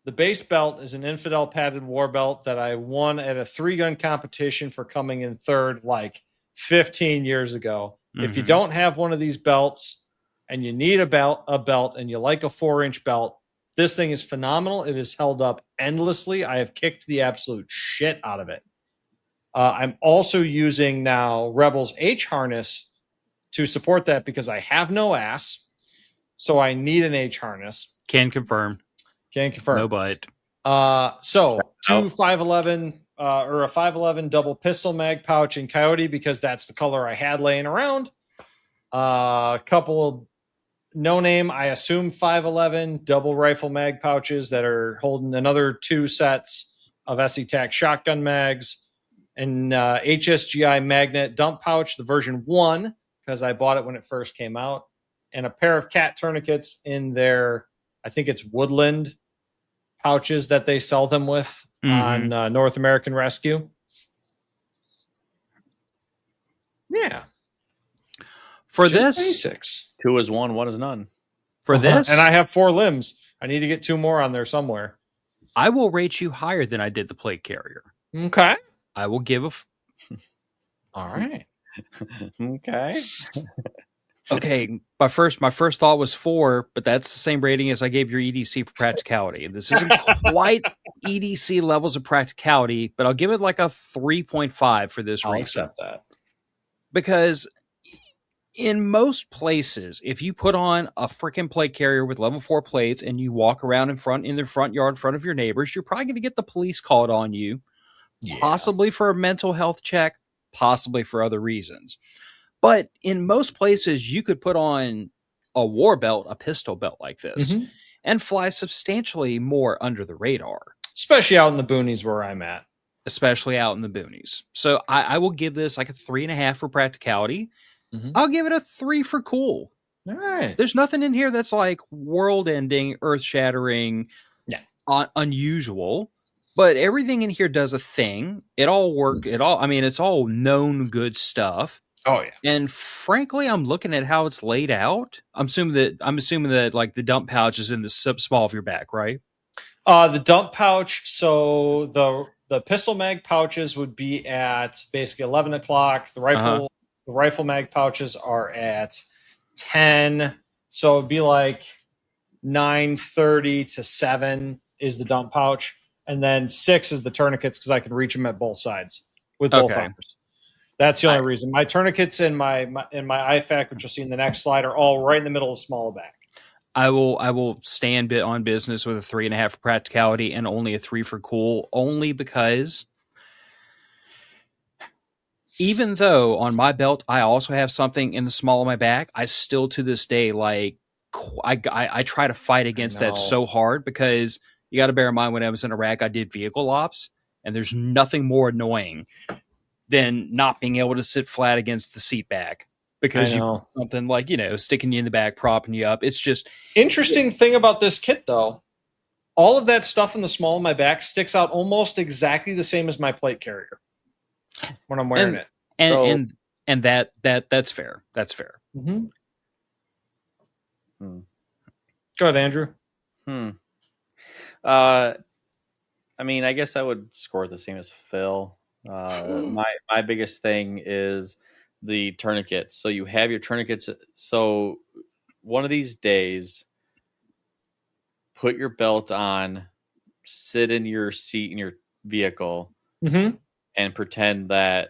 the base belt is an infidel padded war belt that I won at a 3-gun competition for coming in third, like 15 years ago. If you don't have one of these belts and you need a belt and you like a 4-inch belt, this thing is phenomenal. It is held up endlessly. I have kicked the absolute shit out of it. I'm also using now Rebel's H harness to support that because I have no ass. So I need an H harness. Can confirm. No bite. So 511 or a 511 double pistol mag pouch in Coyote because that's the color I had laying around. A couple of no name, I assume 511 double rifle mag pouches that are holding another 2 sets of SE-TAC shotgun mags, and HSGI magnet dump pouch, the version 1, because I bought it when it first came out, and a pair of cat tourniquets in their, I think it's Woodland pouches that they sell them with on North American Rescue. Yeah. For just this, basics. 2 is 1, 1 is none. For this, and I have 4 limbs. I need to get 2 more on there somewhere. I will rate you higher than I did the plate carrier. Okay. I will give All right. Okay. Okay, my first thought was 4, but that's the same rating as I gave your EDC for practicality. This isn't quite EDC levels of practicality, but I'll give it like a 3.5 for this reason. I'll accept that. Because in most places, if you put on a freaking plate carrier with level 4 plates and you walk around in their front yard in front of your neighbors, you're probably going to get the police called on you, possibly for a mental health check, possibly for other reasons. But in most places, you could put on a war belt, a pistol belt like this, and fly substantially more under the radar. Especially out in the boonies where I'm at. So I will give this like a 3.5 for practicality. I'll give it a 3 for cool. All right. There's nothing in here that's like world-ending, earth-shattering, unusual. But everything in here does a thing. It all works. It's all known good stuff. Oh yeah. And frankly, I'm looking at how it's laid out. I'm assuming that like the dump pouch is in the small of your back, right? The dump pouch. So the pistol mag pouches would be at basically 11 o'clock. The rifle mag pouches are at 10. So it'd be like 9:30 to 7 is the dump pouch, and then 6 is the tourniquets because I can reach them at both sides with both arms. That's the only reason. My tourniquets and my IFAC, which you'll see in the next slide, are all right in the middle of the small back. I will stand on business with a 3.5 for practicality and only a 3 for cool, only because even though on my belt I also have something in the small of my back, I still to this day like I try to fight against that so hard because you got to bear in mind when I was in Iraq, I did vehicle ops, and there's nothing more annoying than not being able to sit flat against the seat back because you something like, sticking you in the back, propping you up. It's just interesting thing about this kit though. All of that stuff in the small of my back sticks out almost exactly the same as my plate carrier when I'm wearing it. And that's fair. That's fair. Go ahead, Andrew. I mean, I guess I would score the same as Phil. My biggest thing is the tourniquets. So you have your tourniquets. So one of these days, put your belt on, sit in your seat in your vehicle, and pretend that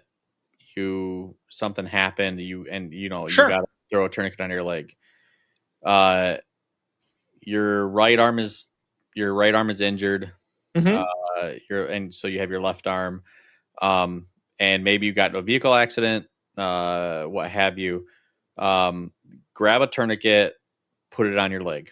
something happened. You got to throw a tourniquet on your leg. Your right arm is injured. And so you have your left arm, and maybe you got into a vehicle accident, what have you. Grab a tourniquet, put it on your leg.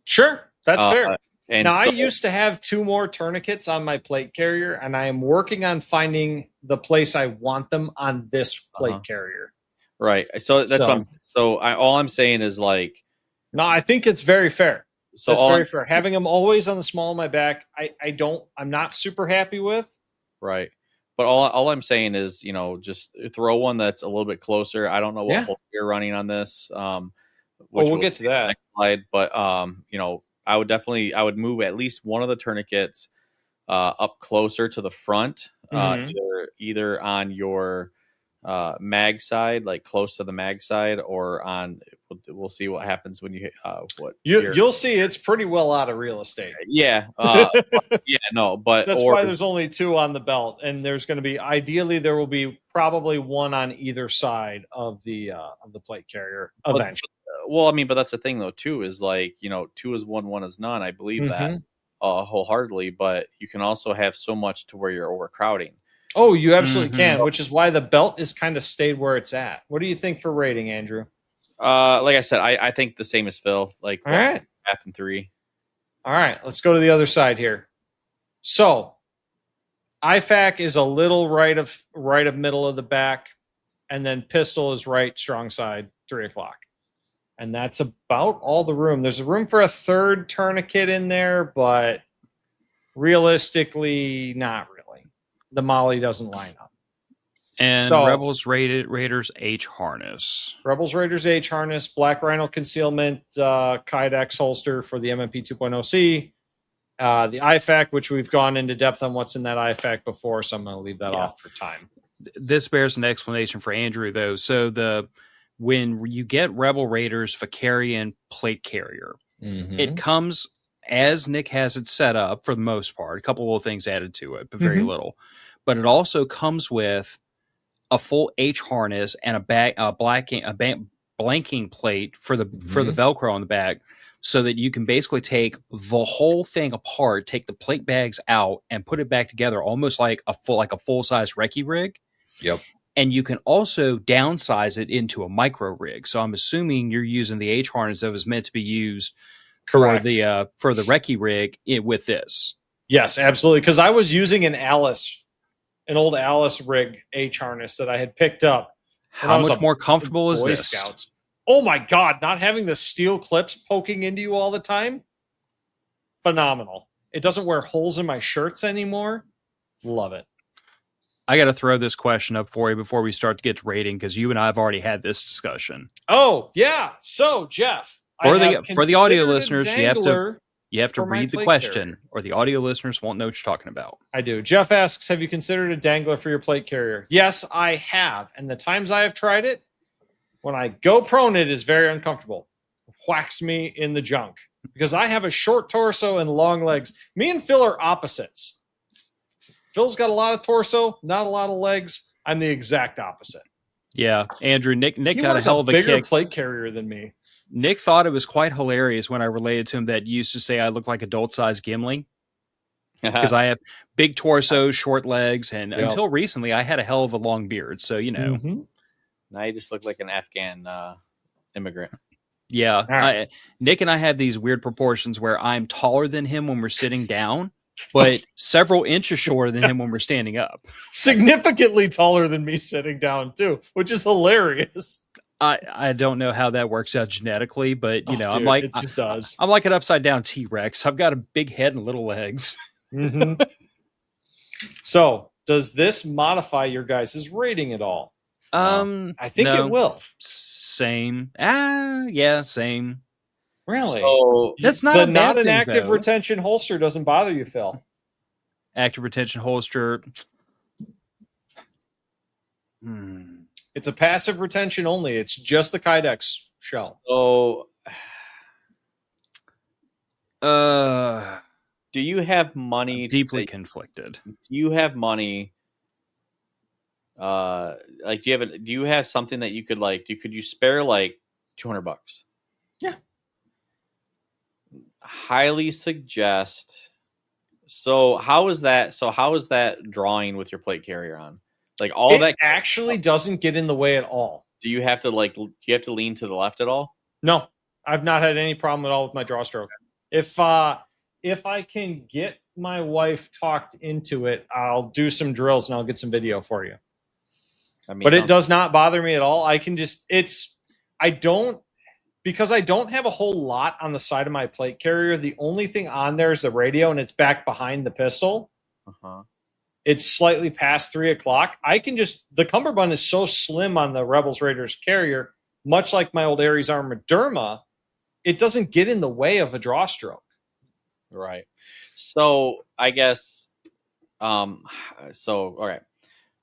Sure, that's fair. And I used to have 2 more tourniquets on my plate carrier, and I am working on finding the place I want them on this plate carrier. Right. So that's all I'm saying is like. No, I think it's very fair. So that's very fair. Having them always on the small of my back, I'm not super happy with. Right. But all I'm saying is, just throw one that's a little bit closer. I don't know what holster you're running on this. We'll get to that next slide. But I would move at least one of the tourniquets up closer to the front, either on your mag side, like close to the mag side, or on. We'll see what happens when you you'll see. It's pretty well out of real estate. Yeah, but that's why there's only 2 on the belt, and there's going to be there will be probably 1 on either side of the plate carrier eventually. Well, I mean, but that's the thing though too, is like 2 is 1, 1 is none. I believe that wholeheartedly, but you can also have so much to where you're overcrowding. Oh, you absolutely can, which is why the belt is kind of stayed where it's at. What do you think for rating, Andrew? Like I said, I think the same as Phil. Like, all right, 1.5 and 3. All right, let's go to the other side here. So, IFAC is a little right of middle of the back, and then pistol is right strong side 3 o'clock, and that's about all the room. There's a room for a third tourniquet in there, but realistically, not really. The Molly doesn't line up. And Rebels Raiders H harness. Rebels Raiders H harness, Black Rhino concealment, Kydex holster for the MMP 2.0C. The IFAC, which we've gone into depth on what's in that IFAC before, so I'm going to leave that off for time. This bears an explanation for Andrew, though. So when you get Rebel Raiders Vicarian plate carrier, it comes as Nic has it set up for the most part. A couple little things added to it, but very little. But it also comes with a full H harness and a blanking plate for the Velcro on the back, so that you can basically take the whole thing apart, take the plate bags out, and put it back together, almost like a full size recce rig. Yep. And you can also downsize it into a micro rig. So I'm assuming you're using the H harness that was meant to be used for the recce rig with this. Yes, absolutely. Because I was using an old Alice rig H harness that I had picked up. How much more comfortable is this? Scouts. Oh my God, not having the steel clips poking into you all the time. Phenomenal. It doesn't wear holes in my shirts anymore. Love it. I got to throw this question up for you before we start to get to rating, because you and I have already had this discussion. Oh, yeah. So, Jeff, for the audio listeners, you have to read the question, or the audio listeners won't know what you're talking about. I do. Jeff asks, have you considered a dangler for your plate carrier? Yes, I have. And the times I have tried it, when I go prone, it is very uncomfortable. It whacks me in the junk because I have a short torso and long legs. Me and Phil are opposites. Phil's got a lot of torso, not a lot of legs. I'm the exact opposite. Yeah, Andrew, Nic got a hell of a bigger kick. Plate carrier than me. Nic thought it was quite hilarious when I related to him that you used to say I look like adult-sized Gimli, because I have big torso, short legs, and until recently I had a hell of a long beard. So, you know. Mm-hmm. Now you just look like an Afghan immigrant. Yeah. Right. Nic and I have these weird proportions where I'm taller than him when we're sitting down, but several inches shorter than him when we're standing up. Significantly taller than me sitting down, too, which is hilarious. I don't know how that works out genetically, but, you know, dude, I'm like, it just does. I'm like an upside down T-Rex. I've got a big head and little legs. Mm-hmm. So, does this modify your guys' rating at all? I think it will. Same. Yeah, same. Really? So That's not the a bad not an thing, active though. retention holster doesn't bother you, Phil. Active retention holster. It's a passive retention only. It's just the Kydex shell. So, do do you have money? deeply conflicted. Do you have money? Like, do you have something that you could like? Could you spare like $200? Yeah. Highly suggest. So how is that? So how is that drawing with your plate carrier on? Like all it that actually doesn't get in the way at all. Do you have to do you have to lean to the left at all? No, I've not had any problem at all with my draw stroke. If I can get my wife talked into it, I'll do some drills and I'll get some video for you. I mean, but it does not bother me at all. I can just because I don't have a whole lot on the side of my plate carrier. The only thing on there is the radio, and it's back behind the pistol. It's slightly past 3 o'clock. I can the cummerbund is so slim on the Rebels Raiders carrier, much like my old Ares Armored Derma, it doesn't get in the way of a draw stroke. Right. So I guess, all right.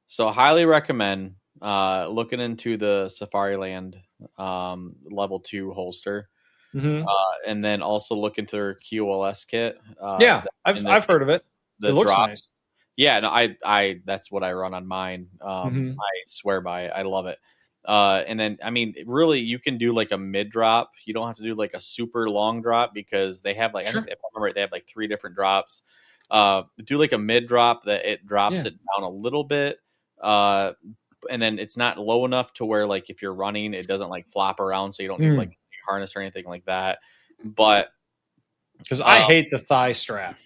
So highly recommend looking into the Safariland level 2 holster. And then also look into their QLS kit. I've heard of it. It looks nice. Yeah, no, I that's what I run on mine. I swear by it. I love it. And then, I mean, really, you can do like a mid drop. You don't have to do like a super long drop because they have like, I think if I remember right, they have like 3 different drops. Do like a mid drop that it drops it down a little bit. And then it's not low enough to where like if you're running, it doesn't like flop around. So you don't need like a harness or anything like that. But because I hate the thigh strap.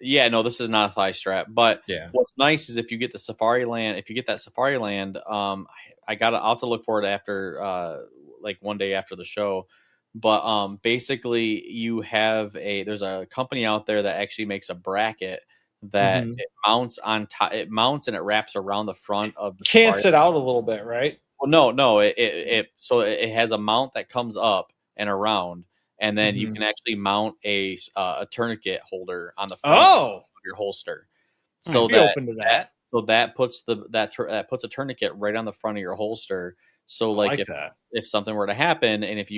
Yeah, no, this is not a thigh strap. But what's nice is if you get the Safariland, if you get that Safariland, I'll have to look for it after, like one day after the show. But basically, there's a company out there that actually makes a bracket that it mounts on top. It mounts and it wraps around the front of the Cants it out a little bit, right? Well, no, so it has a mount that comes up and around. And then you can actually mount a tourniquet holder on the front of your holster. So that puts puts a tourniquet right on the front of your holster. So like if something were to happen, and if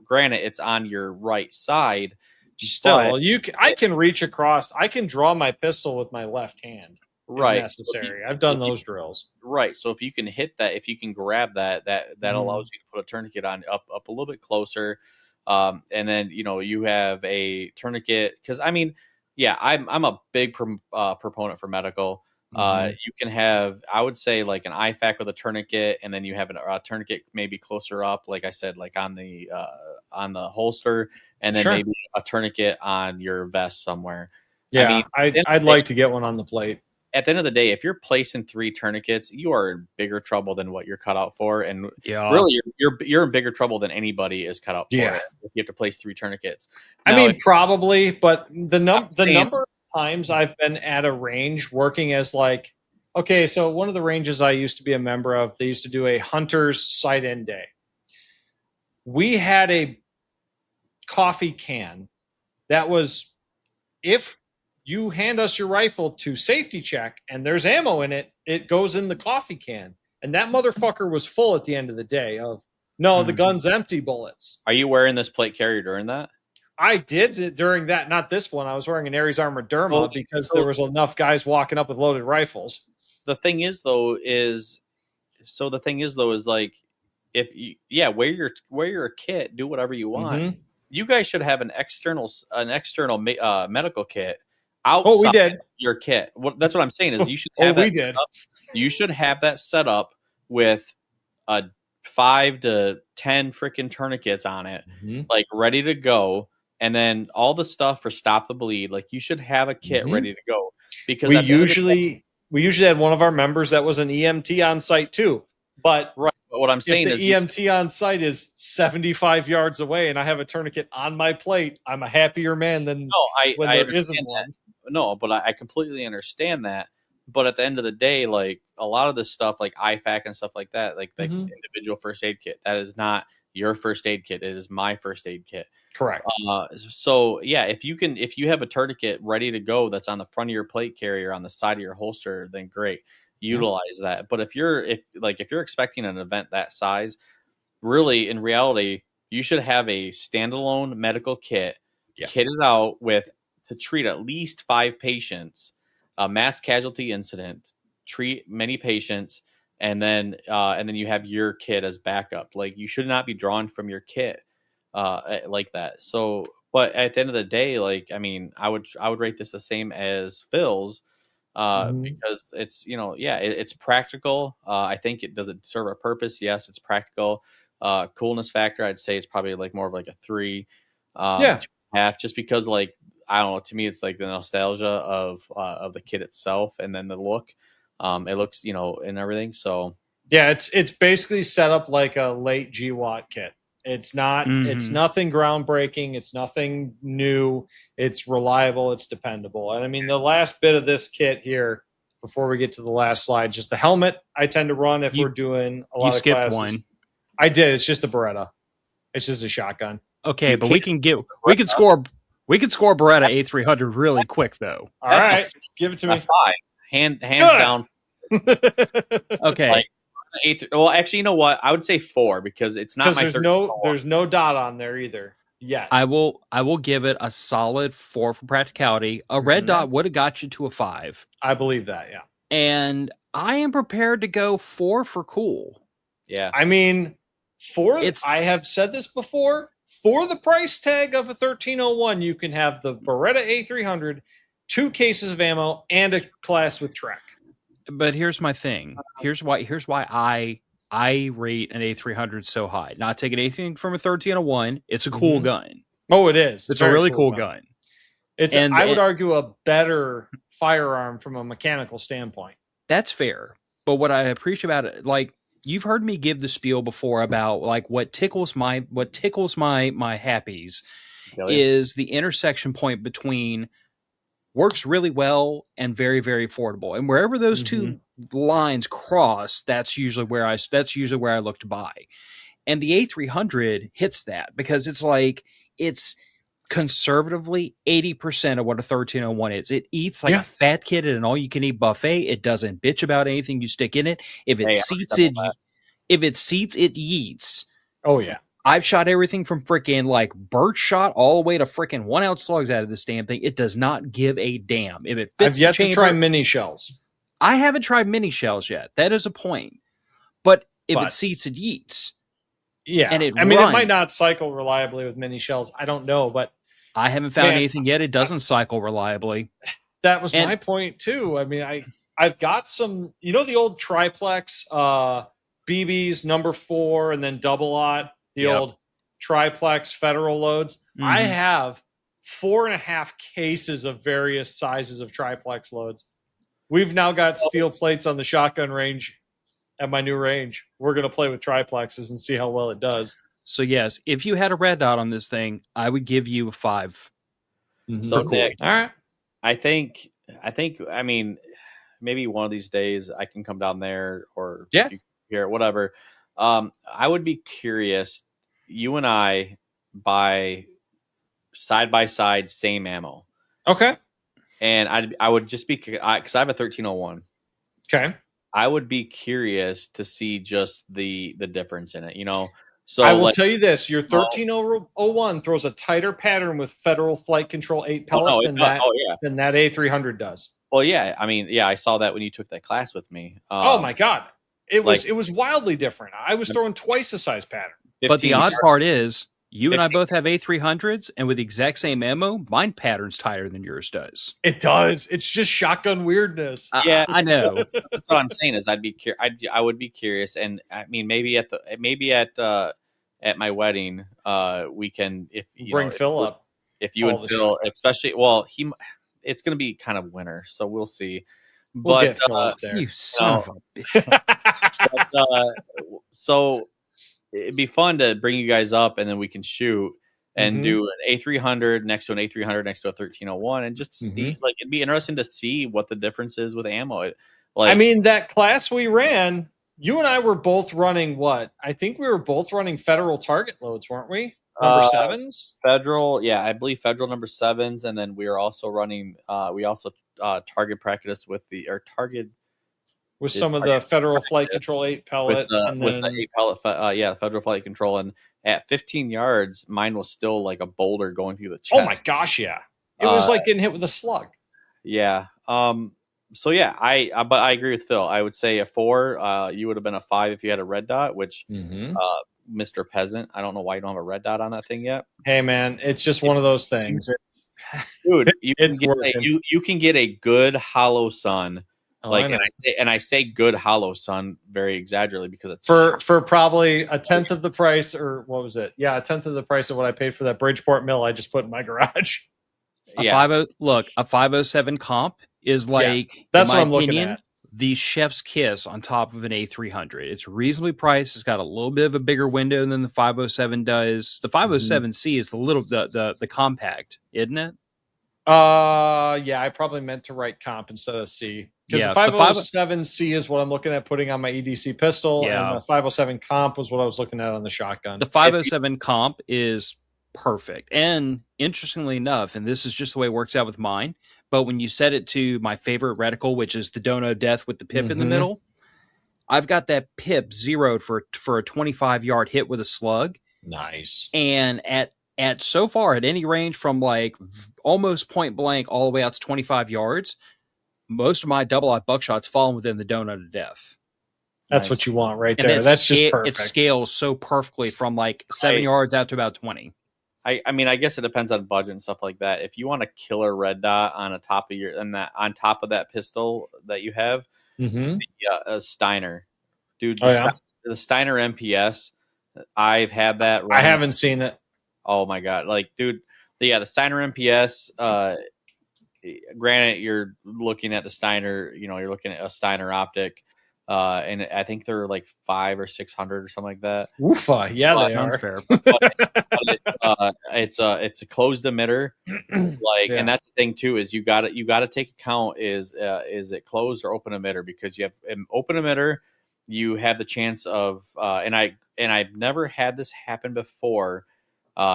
granted it's on your right side, still I can reach across. I can draw my pistol with my left hand. Right, if necessary. I've done those drills. Right, so if you can hit that, if you can grab that allows you to put a tourniquet on up a little bit closer. And then you have a tourniquet because I'm a big proponent for medical. You can have, I would say, like an IFAC with a tourniquet, and then you have a tourniquet maybe closer up, like I said, like on the holster, and then maybe a tourniquet on your vest somewhere. Yeah, I'd like to get one on the plate. At the end of the day, if you're placing 3 tourniquets, you are in bigger trouble than what you're cut out for, and really, you're in bigger trouble than anybody is cut out for. If you have to place 3 tourniquets. Now, probably, but the number of times I've been at a range working as like, okay, so one of the ranges I used to be a member of, they used to do a hunter's sight-in day. We had a coffee can that was, if you hand us your rifle to safety check and there's ammo in it, it goes in the coffee can. And that motherfucker was full at the end of the day the gun's empty bullets. Are you wearing this plate carrier during that? I did it during that, not this one. I was wearing an Ares Armored Derma because there was enough guys walking up with loaded rifles. The thing is like, if you, wear your kit, do whatever you want. You guys should have an external medical kit outside your kit. That's what I'm saying is you should have you should have that set up with a 5 to 10 freaking tourniquets on it, like ready to go, and then all the stuff for stop the bleed. Like you should have a kit ready to go, because we usually had one of our members that was an EMT on site too. But what I'm saying is the EMT on site is 75 yards away and I have a tourniquet on my plate, I'm a happier man than when there isn't one. No, but I completely understand that. But at the end of the day, like a lot of this stuff, like IFAC and stuff like that, like the individual first aid kit, that is not your first aid kit. It is my first aid kit. Correct. So yeah, if you have a tourniquet ready to go that's on the front of your plate carrier on the side of your holster, then great, utilize that. But if you're expecting an event that size, really in reality, you should have a standalone medical kit, kitted out with to treat at least 5 patients, a mass casualty incident, treat many patients, and then you have your kit as backup. Like you should not be drawn from your kit like that. So, but at the end of the day, like I mean, I would rate this the same as Phil's. Because it's it's practical. I think it does it serve a purpose. Yes, it's practical. Coolness factor, I'd say it's probably like more of like a 3, 2.5, just because like I don't know. To me, it's like the nostalgia of the kit itself, and then the look. It looks and everything. So yeah, it's basically set up like a late GWAT kit. It's not. It's nothing groundbreaking. It's nothing new. It's reliable. It's dependable. And I mean, the last bit of this kit here, before we get to the last slide, just the helmet. I tend to run if we're doing a lot of classes. One. I did. It's just a Beretta. It's just a shotgun. Okay, but we can score Beretta A300 really quick though. All right, give it to me. 5, hands down. Okay. Like, well, actually, you know what? I would say 4 because it's not my. There's no dot on there either. Yes, I will give it a solid 4 for practicality. A red dot would have got you to a 5. I believe that. Yeah, and I am prepared to go 4 for cool. Yeah, I mean, I have said this before. For the price tag of a 1301, you can have the Beretta A300, 2 cases of ammo, and a class with track. But here's my thing. Here's why I rate an A300 so high. Not taking anything from a 1301. It's a cool gun. Oh, it is. It's a really cool gun. I would argue a better firearm from a mechanical standpoint. That's fair. But what I appreciate about it, like you've heard me give the spiel before about like what tickles my happies is the intersection point between works really well and very, very affordable. And wherever those two lines cross, that's usually where I look to buy. And the A300 hits that because it's conservatively 80% of what a 1301 is. It eats like a fat kid at an all-you-can-eat buffet. It doesn't bitch about anything you stick in it. If it seats, it yeets. Oh yeah. I've shot everything from freaking like bird shot all the way to freaking 1 ounce slugs out of this damn thing. It does not give a damn. If it fits, I've yet to try mini shells. I haven't tried mini shells yet. That is a point. But if it seats, it yeets. Yeah. And it might not cycle reliably with mini shells. I don't know, but I haven't found anything yet. It doesn't cycle reliably. That was my point too. I mean, I've got some, the old triplex BBs number 4 and then double aught. The old triplex federal loads. I have 4.5 cases of various sizes of triplex loads. We've now got steel plates on the shotgun range at my new range. We're going to play with triplexes and see how well it does. So yes, if you had a red dot on this thing, I would give you a 5. So cool. Nick, all right. I think, I mean, maybe one of these days I can come down there or here, whatever. I would be curious. You and I buy side by side, same ammo. Okay. And I would just be because I have a 1301. Okay. I would be curious to see just the difference in it. So I will tell you this: your 1301 throws a tighter pattern with Federal Flight Control 8 pellet than that A300 does. Well, yeah. I mean, I saw that when you took that class with me. Oh my God. It was wildly different. I was throwing twice the size pattern. But the odd part is, you and I both have A300s, and with the exact same ammo, mine pattern's tighter than yours does. It does. It's just shotgun weirdness. Yeah, I know. That's what I'm saying is I would be curious, and I mean maybe at my wedding we can bring Phil up if you and Phil especially it's going to be kind of winter, so we'll see. We'll get Phil up there. You son of a bitch. So it'd be fun to bring you guys up and then we can shoot and do an A300 next to an A300 next to a 1301 and just see, it'd be interesting to see what the difference is with ammo. I mean, that class we ran, you and I were both running what? I think we were both running Federal target loads, weren't we? number 7s? Federal, yeah, I believe Federal number 7s, and then we are also running. We also target practice with target with some of the Federal Flight Control 8 pellet, with the 8 pellet, Federal Flight Control, and at 15 yards, mine was still like a boulder going through the chest. Oh my gosh, yeah, it was like getting hit with a slug. Yeah. So yeah, but I agree with Phil. I would say a 4. You would have been a 5 if you had a red dot, which Mr. Peasant, I don't know why you don't have a red dot on that thing yet. Hey man, it's just one of those things. Dude, you can get a good hollow sun. I say good hollow sun very exaggerately because it's for probably a tenth of the price, or what was it? Yeah, a tenth of the price of what I paid for that Bridgeport mill I just put in my garage. A 507 comp is like, that's what I'm looking at. The chef's kiss on top of an A300. It's reasonably priced. It's got a little bit of a bigger window than the 507 does. The 507C is the compact, isn't it? Yeah, I probably meant to write comp instead of C. Because the 507C is what I'm looking at putting on my EDC pistol, and the 507 comp was what I was looking at on the shotgun. The 507 comp is perfect. And interestingly enough, and this is just the way it works out with mine, but when you set it to my favorite reticle, which is the Dono Death with the pip in the middle, I've got that pip zeroed for a 25-yard hit with a slug. Nice. And at so far, at any range from like almost point blank all the way out to 25 yards, most of my double-aught buckshots fall within the Donut of Death. That's what you want right there. That's just perfect. It scales so perfectly from like 7 yards out to about 20. I mean, I guess it depends on budget and stuff like that. If you want a killer red dot on top of that pistol that you have, a Steiner, dude. The Steiner MPS, I've had that. I haven't seen it. Oh my god, like, dude, the Steiner MPS. Granted, you're looking at the Steiner. You're looking at a Steiner optic. And I think they're like 500 or 600 or something like that. Oofa, yeah, they sounds are. Fair. It's a closed emitter, and that's the thing too, is you got to take account is it closed or open emitter, because you have an open emitter, you have the chance of and I've never had this happen before.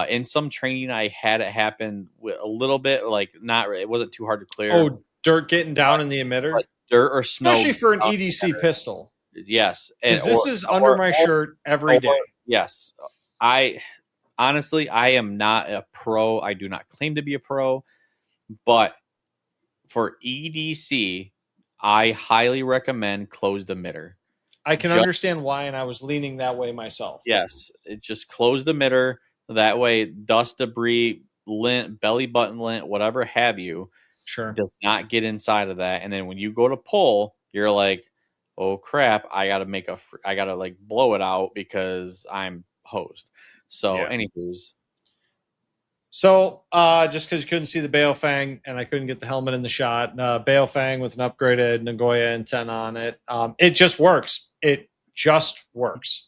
In some training, I had it happen with a little bit, like it wasn't too hard to clear. Oh, dirt getting down in the emitter. Dirt or snow, especially for an EDC pistol. Yes, because this is under my shirt every day. Yes, I am not a pro. I do not claim to be a pro, but for EDC, I highly recommend closed emitter. I can understand why, and I was leaning that way myself. Yes, it just closed emitter. That way, dust, debris, lint, belly button lint, whatever have you, does not get inside of that. And then when you go to pull, you're like, oh crap, I gotta like blow it out because I'm hosed. So anywho's. So just because you couldn't see the Baofeng and I couldn't get the helmet in the shot, Baofeng with an upgraded Nagoya antenna on it. It just works. It just works.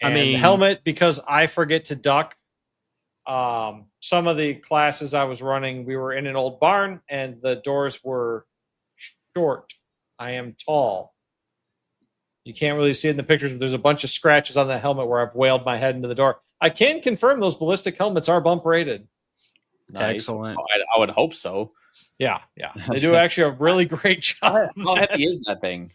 And the helmet, because I forget to duck. Some of the classes I was running, we were in an old barn and the doors were short. I am tall. You can't really see it in the pictures, but there's a bunch of scratches on that helmet where I've whaled my head into the door. I can confirm those ballistic helmets are bump rated. Nice. Excellent. I would hope so. Yeah. They do actually a really great job. How heavy is that thing?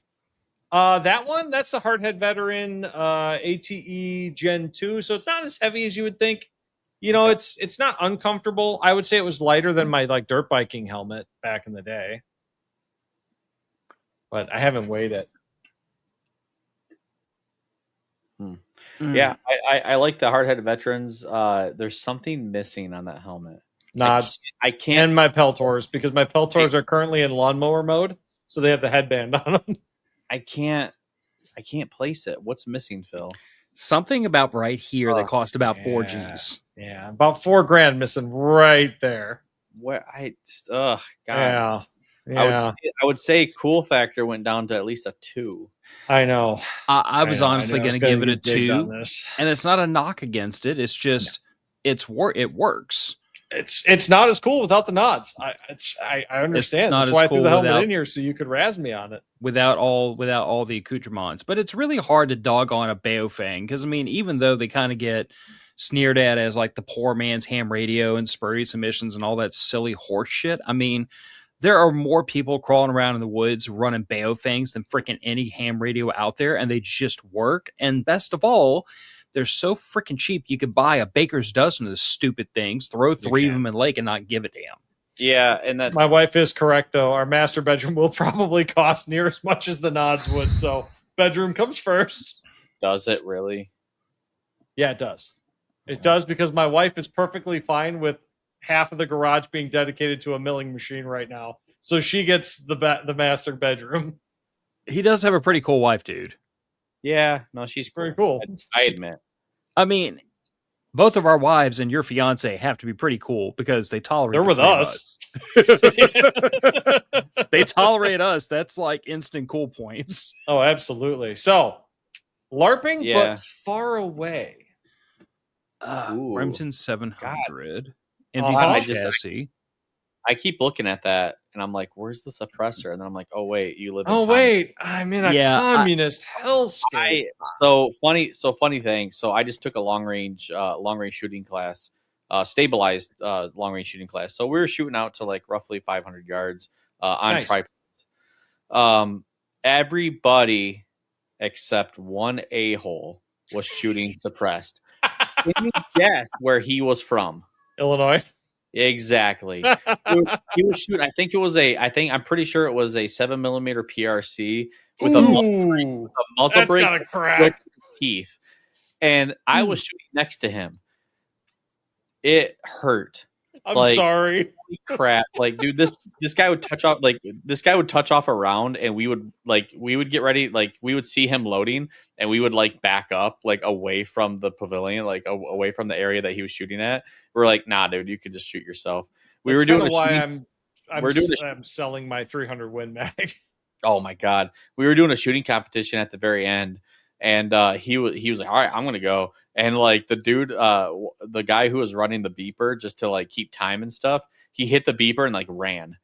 That one, that's the Hardhead Veteran ATE Gen 2, so it's not as heavy as you would think. It's not uncomfortable. I would say it was lighter than my like dirt biking helmet back in the day. But I haven't weighed it. Yeah, I like the Hardhead Veterans. There's something missing on that helmet. Nods. I can't. And my Peltors, because my Peltors are currently in lawnmower mode, so they have the headband on them. I can't place it. What's missing, Phil? Something about right here that cost about 4 G's. Yeah, about $4,000 missing right there. God. Yeah. I would say cool factor went down to at least a 2. I know. I was honestly going to give it a 2, and it's not a knock against it. It's just it works. It's not as cool without the nods. I understand. That's why I threw the helmet in here, so you could razz me on it without all the accoutrements. But it's really hard to dog on a Baofeng because even though they kind of get sneered at as like the poor man's ham radio and spurious emissions and all that silly horse shit. I mean, there are more people crawling around in the woods running Baofangs than freaking any ham radio out there, and they just work. And best of all, they're so freaking cheap. You could buy a baker's dozen of the stupid things, throw 3 of them in the lake, and not give a damn. Yeah, and that's my wife is correct though. Our master bedroom will probably cost near as much as the nods would. So bedroom comes first. Does it really? Yeah, it does. It does because my wife is perfectly fine with half of the garage being dedicated to a milling machine right now. So she gets the master bedroom. He does have a pretty cool wife, dude. Yeah, no, she's Very cool. I admit. I mean, both of our wives and your fiance have to be pretty cool because they tolerate. They're with us. They tolerate us. That's like instant cool points. Oh, absolutely. So, LARPing, but far away. Remington 700 in Uh-huh. the chassis. I keep looking at that and I'm like, where's the suppressor? And then I'm like, oh wait, you live in I'm in a communist hellscape. funny thing. So I just took a long range shooting class, stabilized long range shooting class. So we were shooting out to like roughly 500 yards on tripod. Everybody except one a-hole was shooting suppressed. Can you guess where he was from? Illinois. Exactly. He was shooting. I'm pretty sure it was a 7mm PRC with a muzzle brake. Got a crack. Teeth. And I was shooting next to him. It hurt. I'm sorry. Holy crap! Like, dude, this guy would touch off a round, and we would get ready. Like, we would see him loading, and we would like back up, like away from the pavilion, like away from the area that he was shooting at. We're like, nah, dude, you could just shoot yourself. I'm selling my 300 Win Mag. Oh my god, we were doing a shooting competition at the very end, and he was like, all right, I'm gonna go. And like the dude, the guy who was running the beeper just to like keep time and stuff, he hit the beeper and like ran.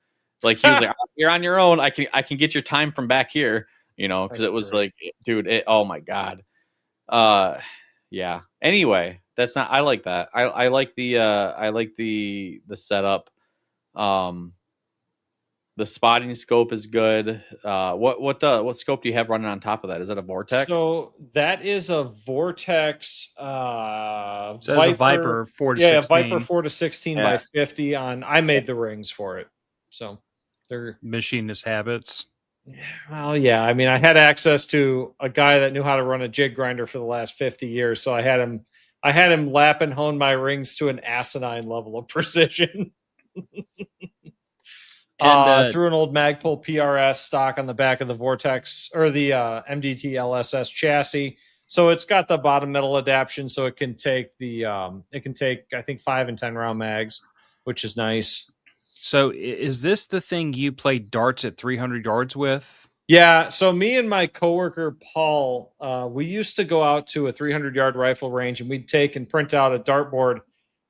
Like he was like, "You're on your own. I can get your time from back here." You know, because it was great. Like, dude, oh my god. Yeah. Anyway, that's not. I like that. I like the setup. The spotting scope is good. What scope do you have running on top of that? Is that a Vortex? So that is a Vortex. Viper 4 to 16. Yeah, Viper 4 to 16 by 50 on. I made the rings for it, so they're machinist habits. Well, yeah. I mean, I had access to a guy that knew how to run a jig grinder for the last 50 years, so I had him lap and hone my rings to an asinine level of precision. Threw an old Magpul PRS stock on the back of the Vortex or the MDT LSS chassis. So it's got the bottom metal adaptation, so it can take I think 5 and 10 round mags, which is nice. So is this the thing you play darts at 300 yards with? Yeah. So me and my coworker Paul, we used to go out to a 300-yard rifle range, and we'd take and print out a dartboard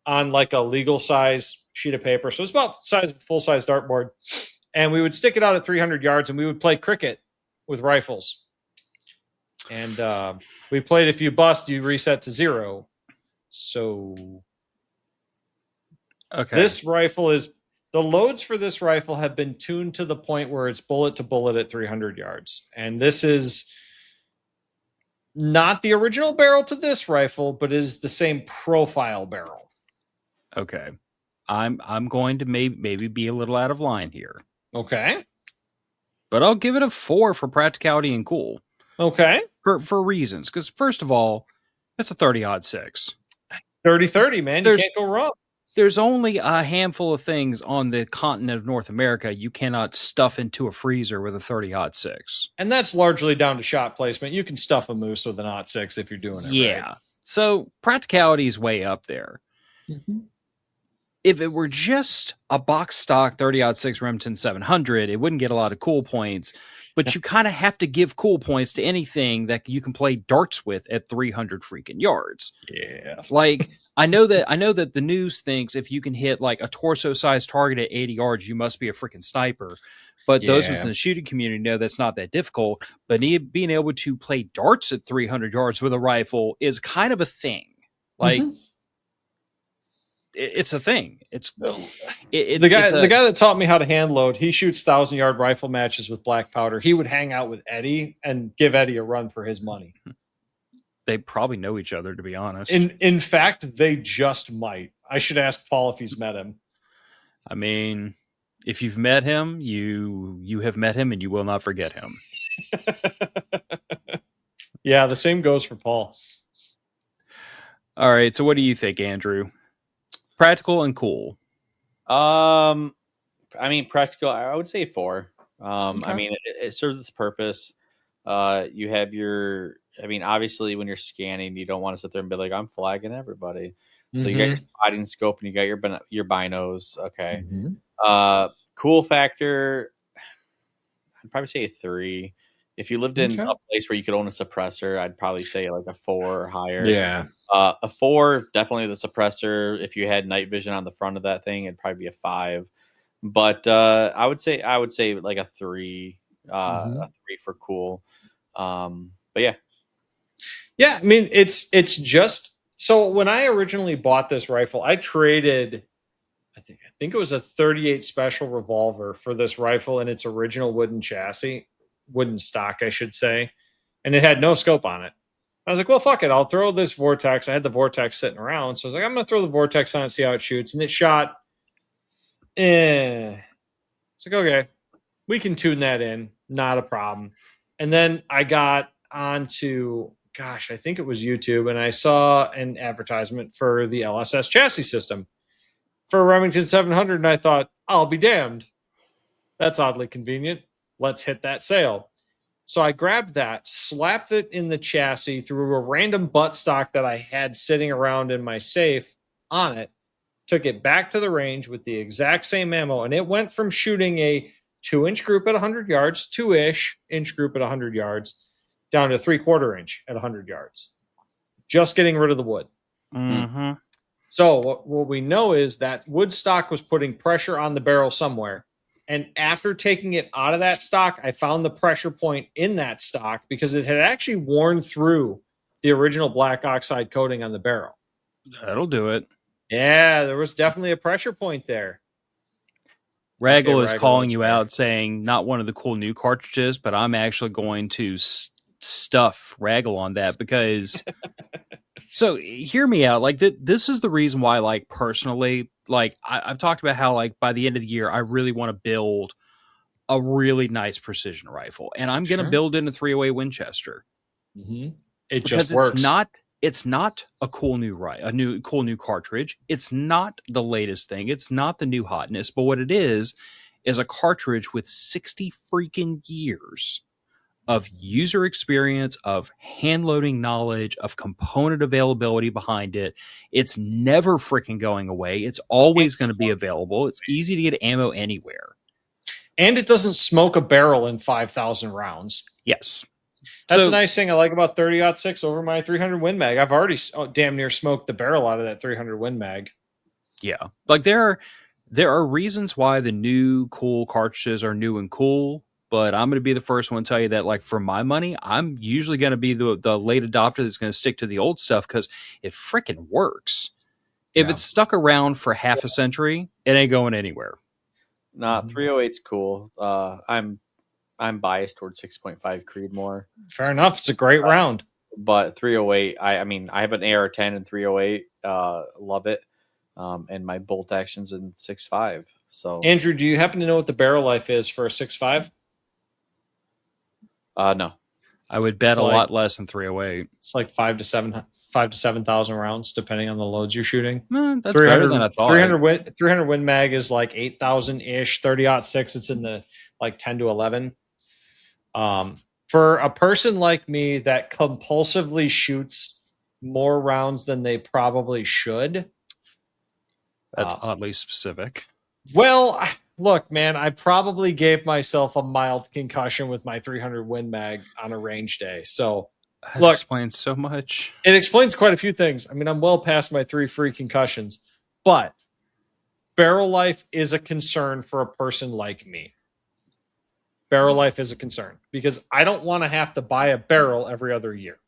on like a legal size sheet of paper. So it's about the size of a full-size dartboard. And we would stick it out at 300 yards, and we would play cricket with rifles. And we played, if you bust, you reset to 0. So okay, the loads for this rifle have been tuned to the point where it's bullet to bullet at 300 yards. And this is not the original barrel to this rifle, but it is the same profile barrel. Okay. I'm going to maybe be a little out of line here. Okay. But I'll give it a 4 for practicality and cool. Okay. For reasons. Because first of all, that's a 30-06. 30-30, man. You can't go wrong. There's only a handful of things on the continent of North America you cannot stuff into a freezer with a 30-06. And that's largely down to shot placement. You can stuff a moose with an 06 if you're doing it right. So practicality is way up there. Mm-hmm. If it were just a box stock 30-06 Remington 700, it wouldn't get a lot of cool points. But you kind of have to give cool points to anything that you can play darts with at 300 freaking yards. Yeah. Like, I know that the news thinks if you can hit like a torso-sized target at 80 yards, you must be a freaking sniper. But those within the shooting community know that's not that difficult. But being able to play darts at 300 yards with a rifle is kind of a thing. Like, it's a thing. The guy that taught me how to hand load, he shoots 1,000-yard rifle matches with black powder. He would hang out with Eddie and give Eddie a run for his money. They probably know each other, to be honest. In fact, they just might. I should ask Paul if he's met him. I mean, if you've met him, you have met him, and you will not forget him. Yeah, the same goes for Paul. All right, so what do you think, Andrew? Practical and cool. I mean, practical, I would say 4. Okay. I mean, it serves its purpose. You have your, I mean, obviously when you're scanning, you don't want to sit there and be like, I'm flagging everybody. So you got your spotting scope and you got your binos. Okay. Cool factor, I'd probably say a 3. If you lived in a place where you could own a suppressor, I'd probably say like a 4 or higher. Yeah. A 4, definitely the suppressor. If you had night vision on the front of that thing, it'd probably be a 5. But I would say like a 3, a 3 for cool. But yeah. Yeah, I mean, it's just, so when I originally bought this rifle, I traded, I think it was a 38 special revolver for this rifle in its original wooden stock, I should say. And it had no scope on it. I was like, well, fuck it. I'll throw this Vortex. I had the Vortex sitting around. So I was like, I'm going to throw the Vortex on and see how it shoots. And it shot. It's like, okay, we can tune that in. Not a problem. And then I got onto, I think it was YouTube. And I saw an advertisement for the LSS chassis system for a Remington 700. And I thought, I'll be damned. That's oddly convenient. Let's hit that sale. So I grabbed that, slapped it in the chassis, threw a random buttstock that I had sitting around in my safe on it, took it back to the range with the exact same ammo, and it went from shooting a 2-inch group at 100 yards, 2-ish inch group at 100 yards, down to 3/4 inch at 100 yards. Just getting rid of the wood. Mm-hmm. So what we know is that wood stock was putting pressure on the barrel somewhere. And after taking it out of that stock, I found the pressure point in that stock because it had actually worn through the original black oxide coating on the barrel. That'll do it. Yeah, there was definitely a pressure point there. Raggle is calling you out, saying not one of the cool new cartridges, but I'm actually going to stuff Raggle on that because... So hear me out. Like this is the reason why, like personally, like I've talked about how like by the end of the year, I really want to build a really nice precision rifle, and I'm going to build in a 308 Winchester. It just works. It's not a cool new cartridge. It's not the latest thing. It's not the new hotness. But what it is a cartridge with 60 freaking years of user experience, of hand loading knowledge, of component availability behind it. It's never freaking going away. It's always going to be available. It's easy to get ammo anywhere. And it doesn't smoke a barrel in 5,000 rounds. Yes. That's a nice thing I like about 30-06 over my 300 Win Mag. I've already damn near smoked the barrel out of that 300 Win Mag. Yeah. Like there are reasons why the new cool cartridges are new and cool. But I'm going to be the first one to tell you that, like, for my money, I'm usually going to be the late adopter that's going to stick to the old stuff because it freaking works. If it's stuck around for half a century, it ain't going anywhere. Nah, 308's cool. I'm biased towards 6.5 Creedmoor. Fair enough. It's a great round. But 308, I mean, I have an AR-10 in 308. Love it. And my bolt action's in 6.5. So, Andrew, do you happen to know what the barrel life is for a 6.5? No. I would bet a lot less than 308. It's like 5,000 to 7,000 rounds, depending on the loads you're shooting. That's better than I thought. 300 Win Mag is like 8,000-ish. 30-06, it's in the like 10 to 11. For a person like me that compulsively shoots more rounds than they probably should. That's oddly specific. Well, look, man, I probably gave myself a mild concussion with my 300 Win Mag on a range day. So, that explains so much. It explains quite a few things. I mean, I'm well past my 3 free concussions, but barrel life is a concern for a person like me. Barrel life is a concern because I don't want to have to buy a barrel every other year.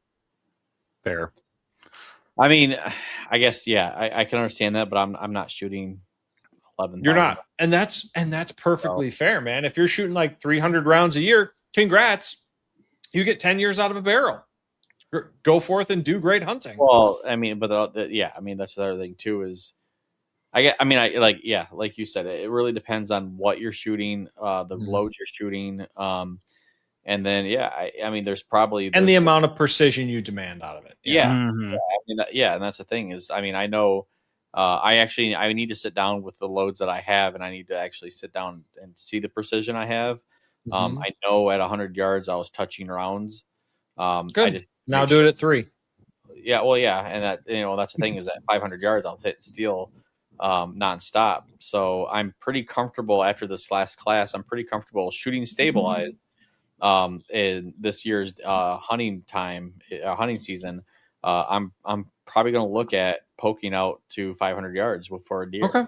Fair. I mean, I guess I can understand that, but I'm not shooting 11,000. You're not, and that's perfectly fair, man. If you're shooting like 300 rounds a year, congrats, you get 10 years out of a barrel. Go forth and do great hunting. Well, I mean, but I mean that's the other thing too is like you said, it really depends on what you're shooting, the load you're shooting, and then I mean there's the amount of precision you demand out of it. I mean, and that's the thing is, I mean, I know, I need to sit down with the loads that I have, and I need to actually sit down and see the precision I have. I know at 100 yards I was touching rounds. Good. Now do it at 3. Yeah, well, yeah, and that that's the thing is at 500 yards I'll hit steel nonstop. So I'm pretty comfortable after this last class. I'm pretty comfortable shooting stabilized in this year's hunting season. I'm probably going to look at poking out to 500 yards for a deer. Okay.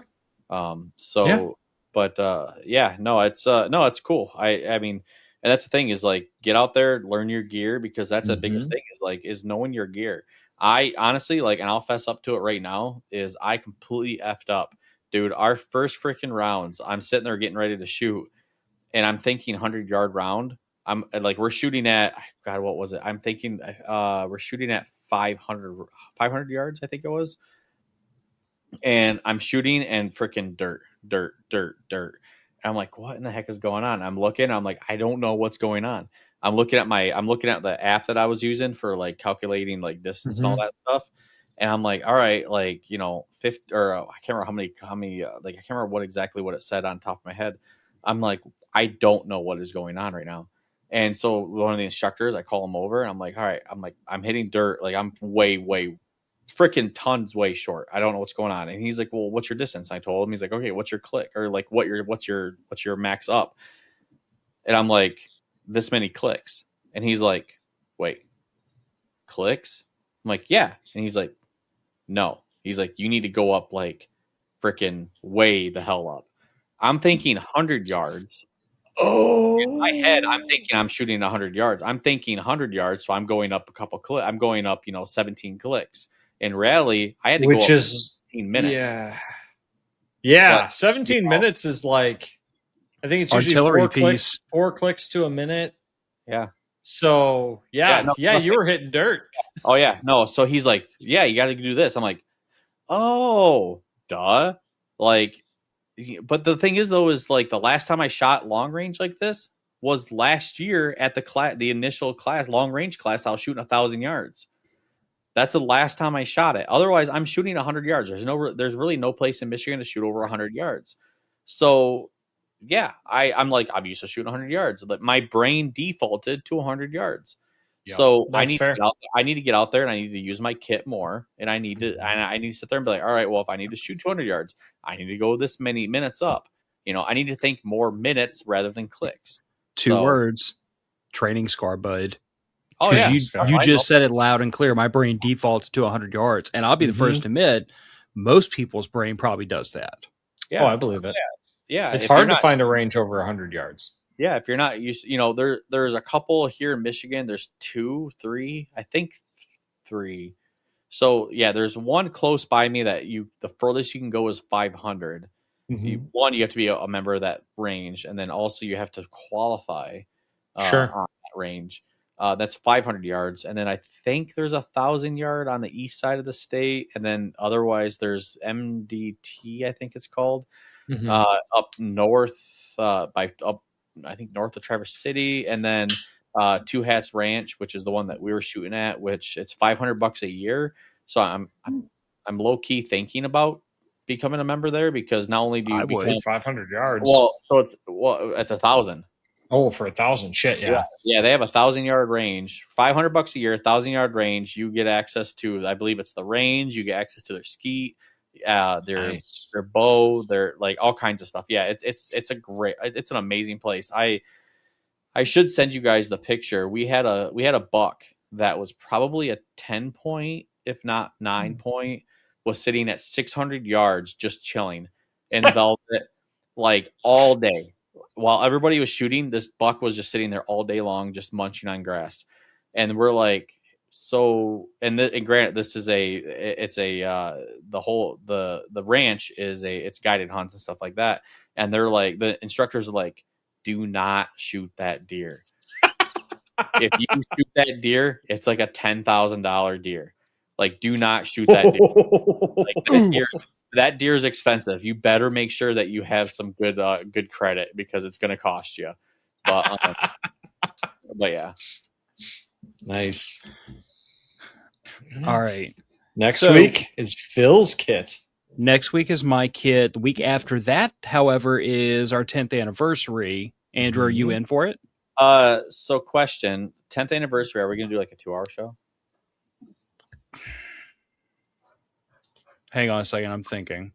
But it's cool. I mean, and that's the thing is like get out there, learn your gear, because that's the biggest thing is knowing your gear. I honestly and I'll fess up to it right now, is I completely effed up, dude. Our first freaking rounds, I'm sitting there getting ready to shoot, and I'm thinking 100-yard round. I'm like, we're shooting at, God, what was it? I'm thinking we're shooting at 500 yards, I think it was. And I'm shooting and freaking dirt. And I'm like, what in the heck is going on? I'm looking, I'm like, I don't know what's going on. I'm looking at the app that I was using for like calculating like distance and all that stuff. And I'm like, all right, like, 50 or I can't remember how many like, I can't remember what it said on top of my head. I'm like, I don't know what is going on right now. And so one of the instructors, I call him over and I'm like, all right, I'm hitting dirt. Like I'm way freaking tons way short. I don't know what's going on. And he's like, well, what's your distance? I told him. He's like, okay, what's your click? Or like what's your max up? And I'm like, this many clicks. And he's like, wait, clicks? I'm like, yeah. And he's like, no. He's like, you need to go up like freaking way the hell up. I'm thinking 100 yards. Oh, in my head, I'm thinking I'm shooting 100 yards. I'm thinking 100 yards, so I'm going up a couple clicks. I'm going up, 17 clicks. In reality, I had to go up 15 minutes. Yeah, but, 17 minutes is like, I think it's usually four clicks to a minute. Yeah. So you were hitting dirt. Oh yeah, no. So he's like, yeah, you got to do this. I'm like, oh, duh. Like, but the thing is though, is like the last time I shot long range like this was last year at the initial class, long range class. I was shooting 1,000 yards. That's the last time I shot it. Otherwise, I'm shooting 100 yards. There's really no place in Michigan to shoot over 100 yards. So, yeah, I'm used to shooting 100 yards, but my brain defaulted to 100 yards. Yep, so I need to get out there and I need to use my kit more, and I need to sit there and be like, all right, well, if I need to shoot 200 yards, I need to go this many minutes up. I need to think more minutes rather than clicks. Two words: training scar, bud. Oh yeah, you just said it loud and clear. My brain defaults to 100 yards, and I'll be the first to admit, most people's brain probably does that. Yeah, I believe it. Yeah, it's hard to find a range over 100 yards. Yeah, if you're not used, there's a couple here in Michigan. There's 2, 3, I think 3. So yeah, there's one close by me that the furthest you can go is 500. You have to be a member of that range, and then also you have to qualify on that range. That's 500 yards. And then I think there's 1,000 yard on the east side of the state. And then otherwise there's MDT, I think it's called, up north, I think north of Traverse City. And then Two Hats Ranch, which is the one that we were shooting at, which it's $500 a year. So I'm low key thinking about becoming a member there, because not only do you become 500 yards. It's 1,000. Oh, for 1,000, shit, yeah. Yeah, they have 1,000 yard range, $500 a year, 1,000 yard range. You get access to, I believe it's the range. You get access to their skeet, their bow, their like all kinds of stuff. Yeah, it's an amazing place. I should send you guys the picture. We had a buck that was probably a 10 point, if not 9 point, was sitting at 600 yards just chilling in velvet like all day. While everybody was shooting, this buck was just sitting there all day long, just munching on grass. And we're like, and granted, this is the ranch it's guided hunts and stuff like that, and they're like, the instructors are like, do not shoot that deer. If you shoot that deer, it's like a $10,000 deer. Like, do not shoot that deer. Like, that deer is expensive. You better make sure that you have some good credit, because it's going to cost you. But yeah, nice. All right. Next week is Phil's kit. Next week is my kit. The week after that, however, is our 10th anniversary. Andrew, are you in for it? So question, 10th anniversary, are we going to do like a 2-hour show? Hang on a second, I'm thinking.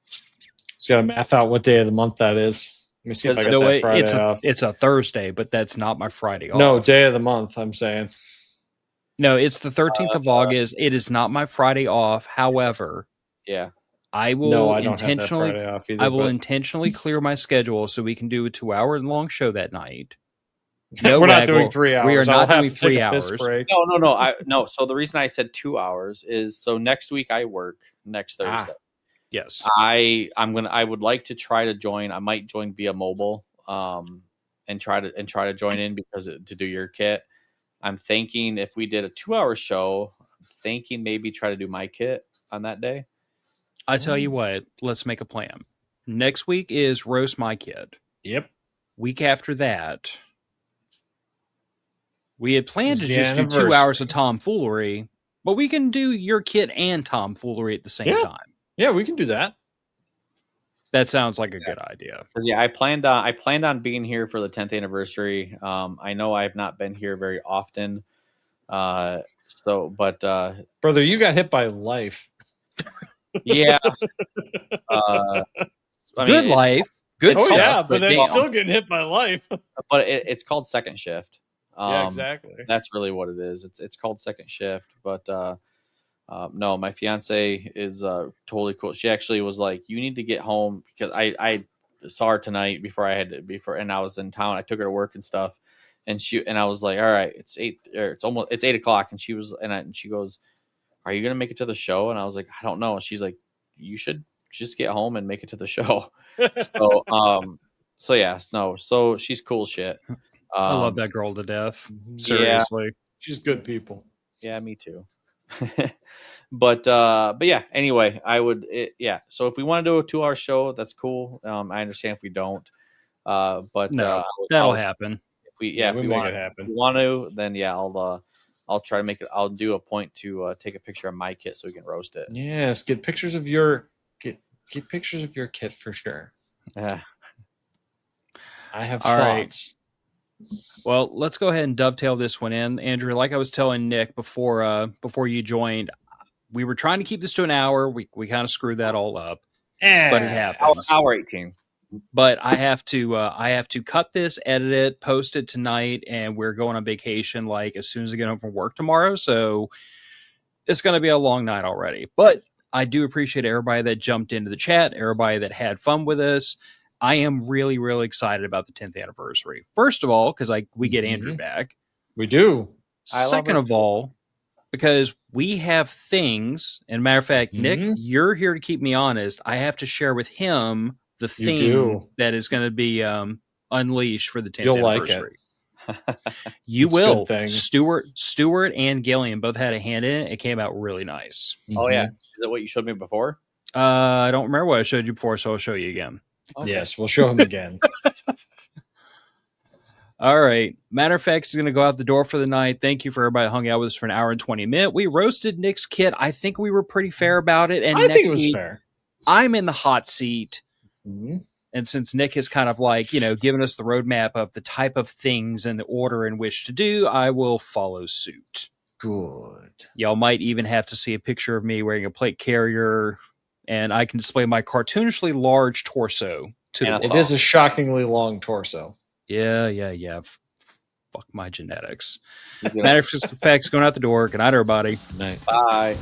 Just got to math out what day of the month that is. Let me see if I got that Friday off. It's a Thursday, but that's not my Friday off. No, day of the month, I'm saying. No, it's the 13th of August. It is not my Friday off. However, yeah, I will don't have that Friday off either, I will intentionally clear my schedule so we can do a 2-hour long show that night. No, we're not doing 3 hours. We are not doing 3 hours. No. So the reason I said 2 hours is, so next week I work next Thursday. Yes. I would like to try to join. I might join via mobile, and try to join in, because to do your kit. I'm thinking if we did a 2-hour show, I'm thinking maybe try to do my kit on that day. I tell you what, let's make a plan. Next week is roast my kit. Yep. Week after that, we had planned to just do 2 hours of tomfoolery, but we can do your kit and tomfoolery at the same time. Yeah, we can do that. That sounds like a good idea. Yeah, I planned on being here for the 10th anniversary. I know I have not been here very often. Brother, you got hit by life. Yeah. Good life. Good stuff. Yeah, but it's still getting hit by life. But it's called second shift. Yeah, exactly. That's really what it is. It's called second shift. But no, my fiance is totally cool. She actually was like, "You need to get home," because I saw her tonight and I was in town. I took her to work and stuff, and I was like, "All right, it's 8 o'clock," and she goes, "Are you gonna make it to the show?" And I was like, "I don't know." And she's like, "You should just get home and make it to the show." So she's cool shit. I love that girl to death. Seriously. Yeah, she's good people. Yeah, me too. But yeah, anyway, so if we want to do a 2-hour show, that's cool. I understand if we don't, but no, that'll happen. If we want it happen. If we want to, then yeah, I'll try to make it. I'll do a point to take a picture of my kit so we can roast it. Yes, get pictures of your pictures of your kit for sure. Yeah, I have thoughts. Well, let's go ahead and dovetail this one in, Andrew. Like I was telling Nick before you joined, we were trying to keep this to an hour. We kind of screwed that all up, but it happens. Hour 18. But I have to cut this, edit it, post it tonight, and we're going on vacation like as soon as I get home from work tomorrow. So it's going to be a long night already. But I do appreciate everybody that jumped into the chat, everybody that had fun with us. I am really, really excited about the 10th anniversary. First of all, because we get Andrew back. We do. Second of all, because we have things, and matter of fact, Nick, you're here to keep me honest. I have to share with him the thing that is going to be unleashed for the 10th anniversary. Like it. You will. Stuart and Gillian both had a hand in it. It came out really nice. Oh, yeah. Is that what you showed me before? I don't remember what I showed you before, so I'll show you again. Okay. Yes, we'll show him again. All right. Matter of fact, he's going to go out the door for the night. Thank you for everybody who hung out with us for an hour and 20 minutes. We roasted Nick's kit. I think we were pretty fair about it. And I think it was fair. I'm in the hot seat. Mm-hmm. And since Nick has kind of given us the roadmap of the type of things and the order in which to do, I will follow suit. Good. Y'all might even have to see a picture of me wearing a plate carrier, and I can display my cartoonishly large torso. It is a shockingly long torso. Yeah. Fuck my genetics. Matter of fact, going out the door. Good night, everybody. Good night. Bye.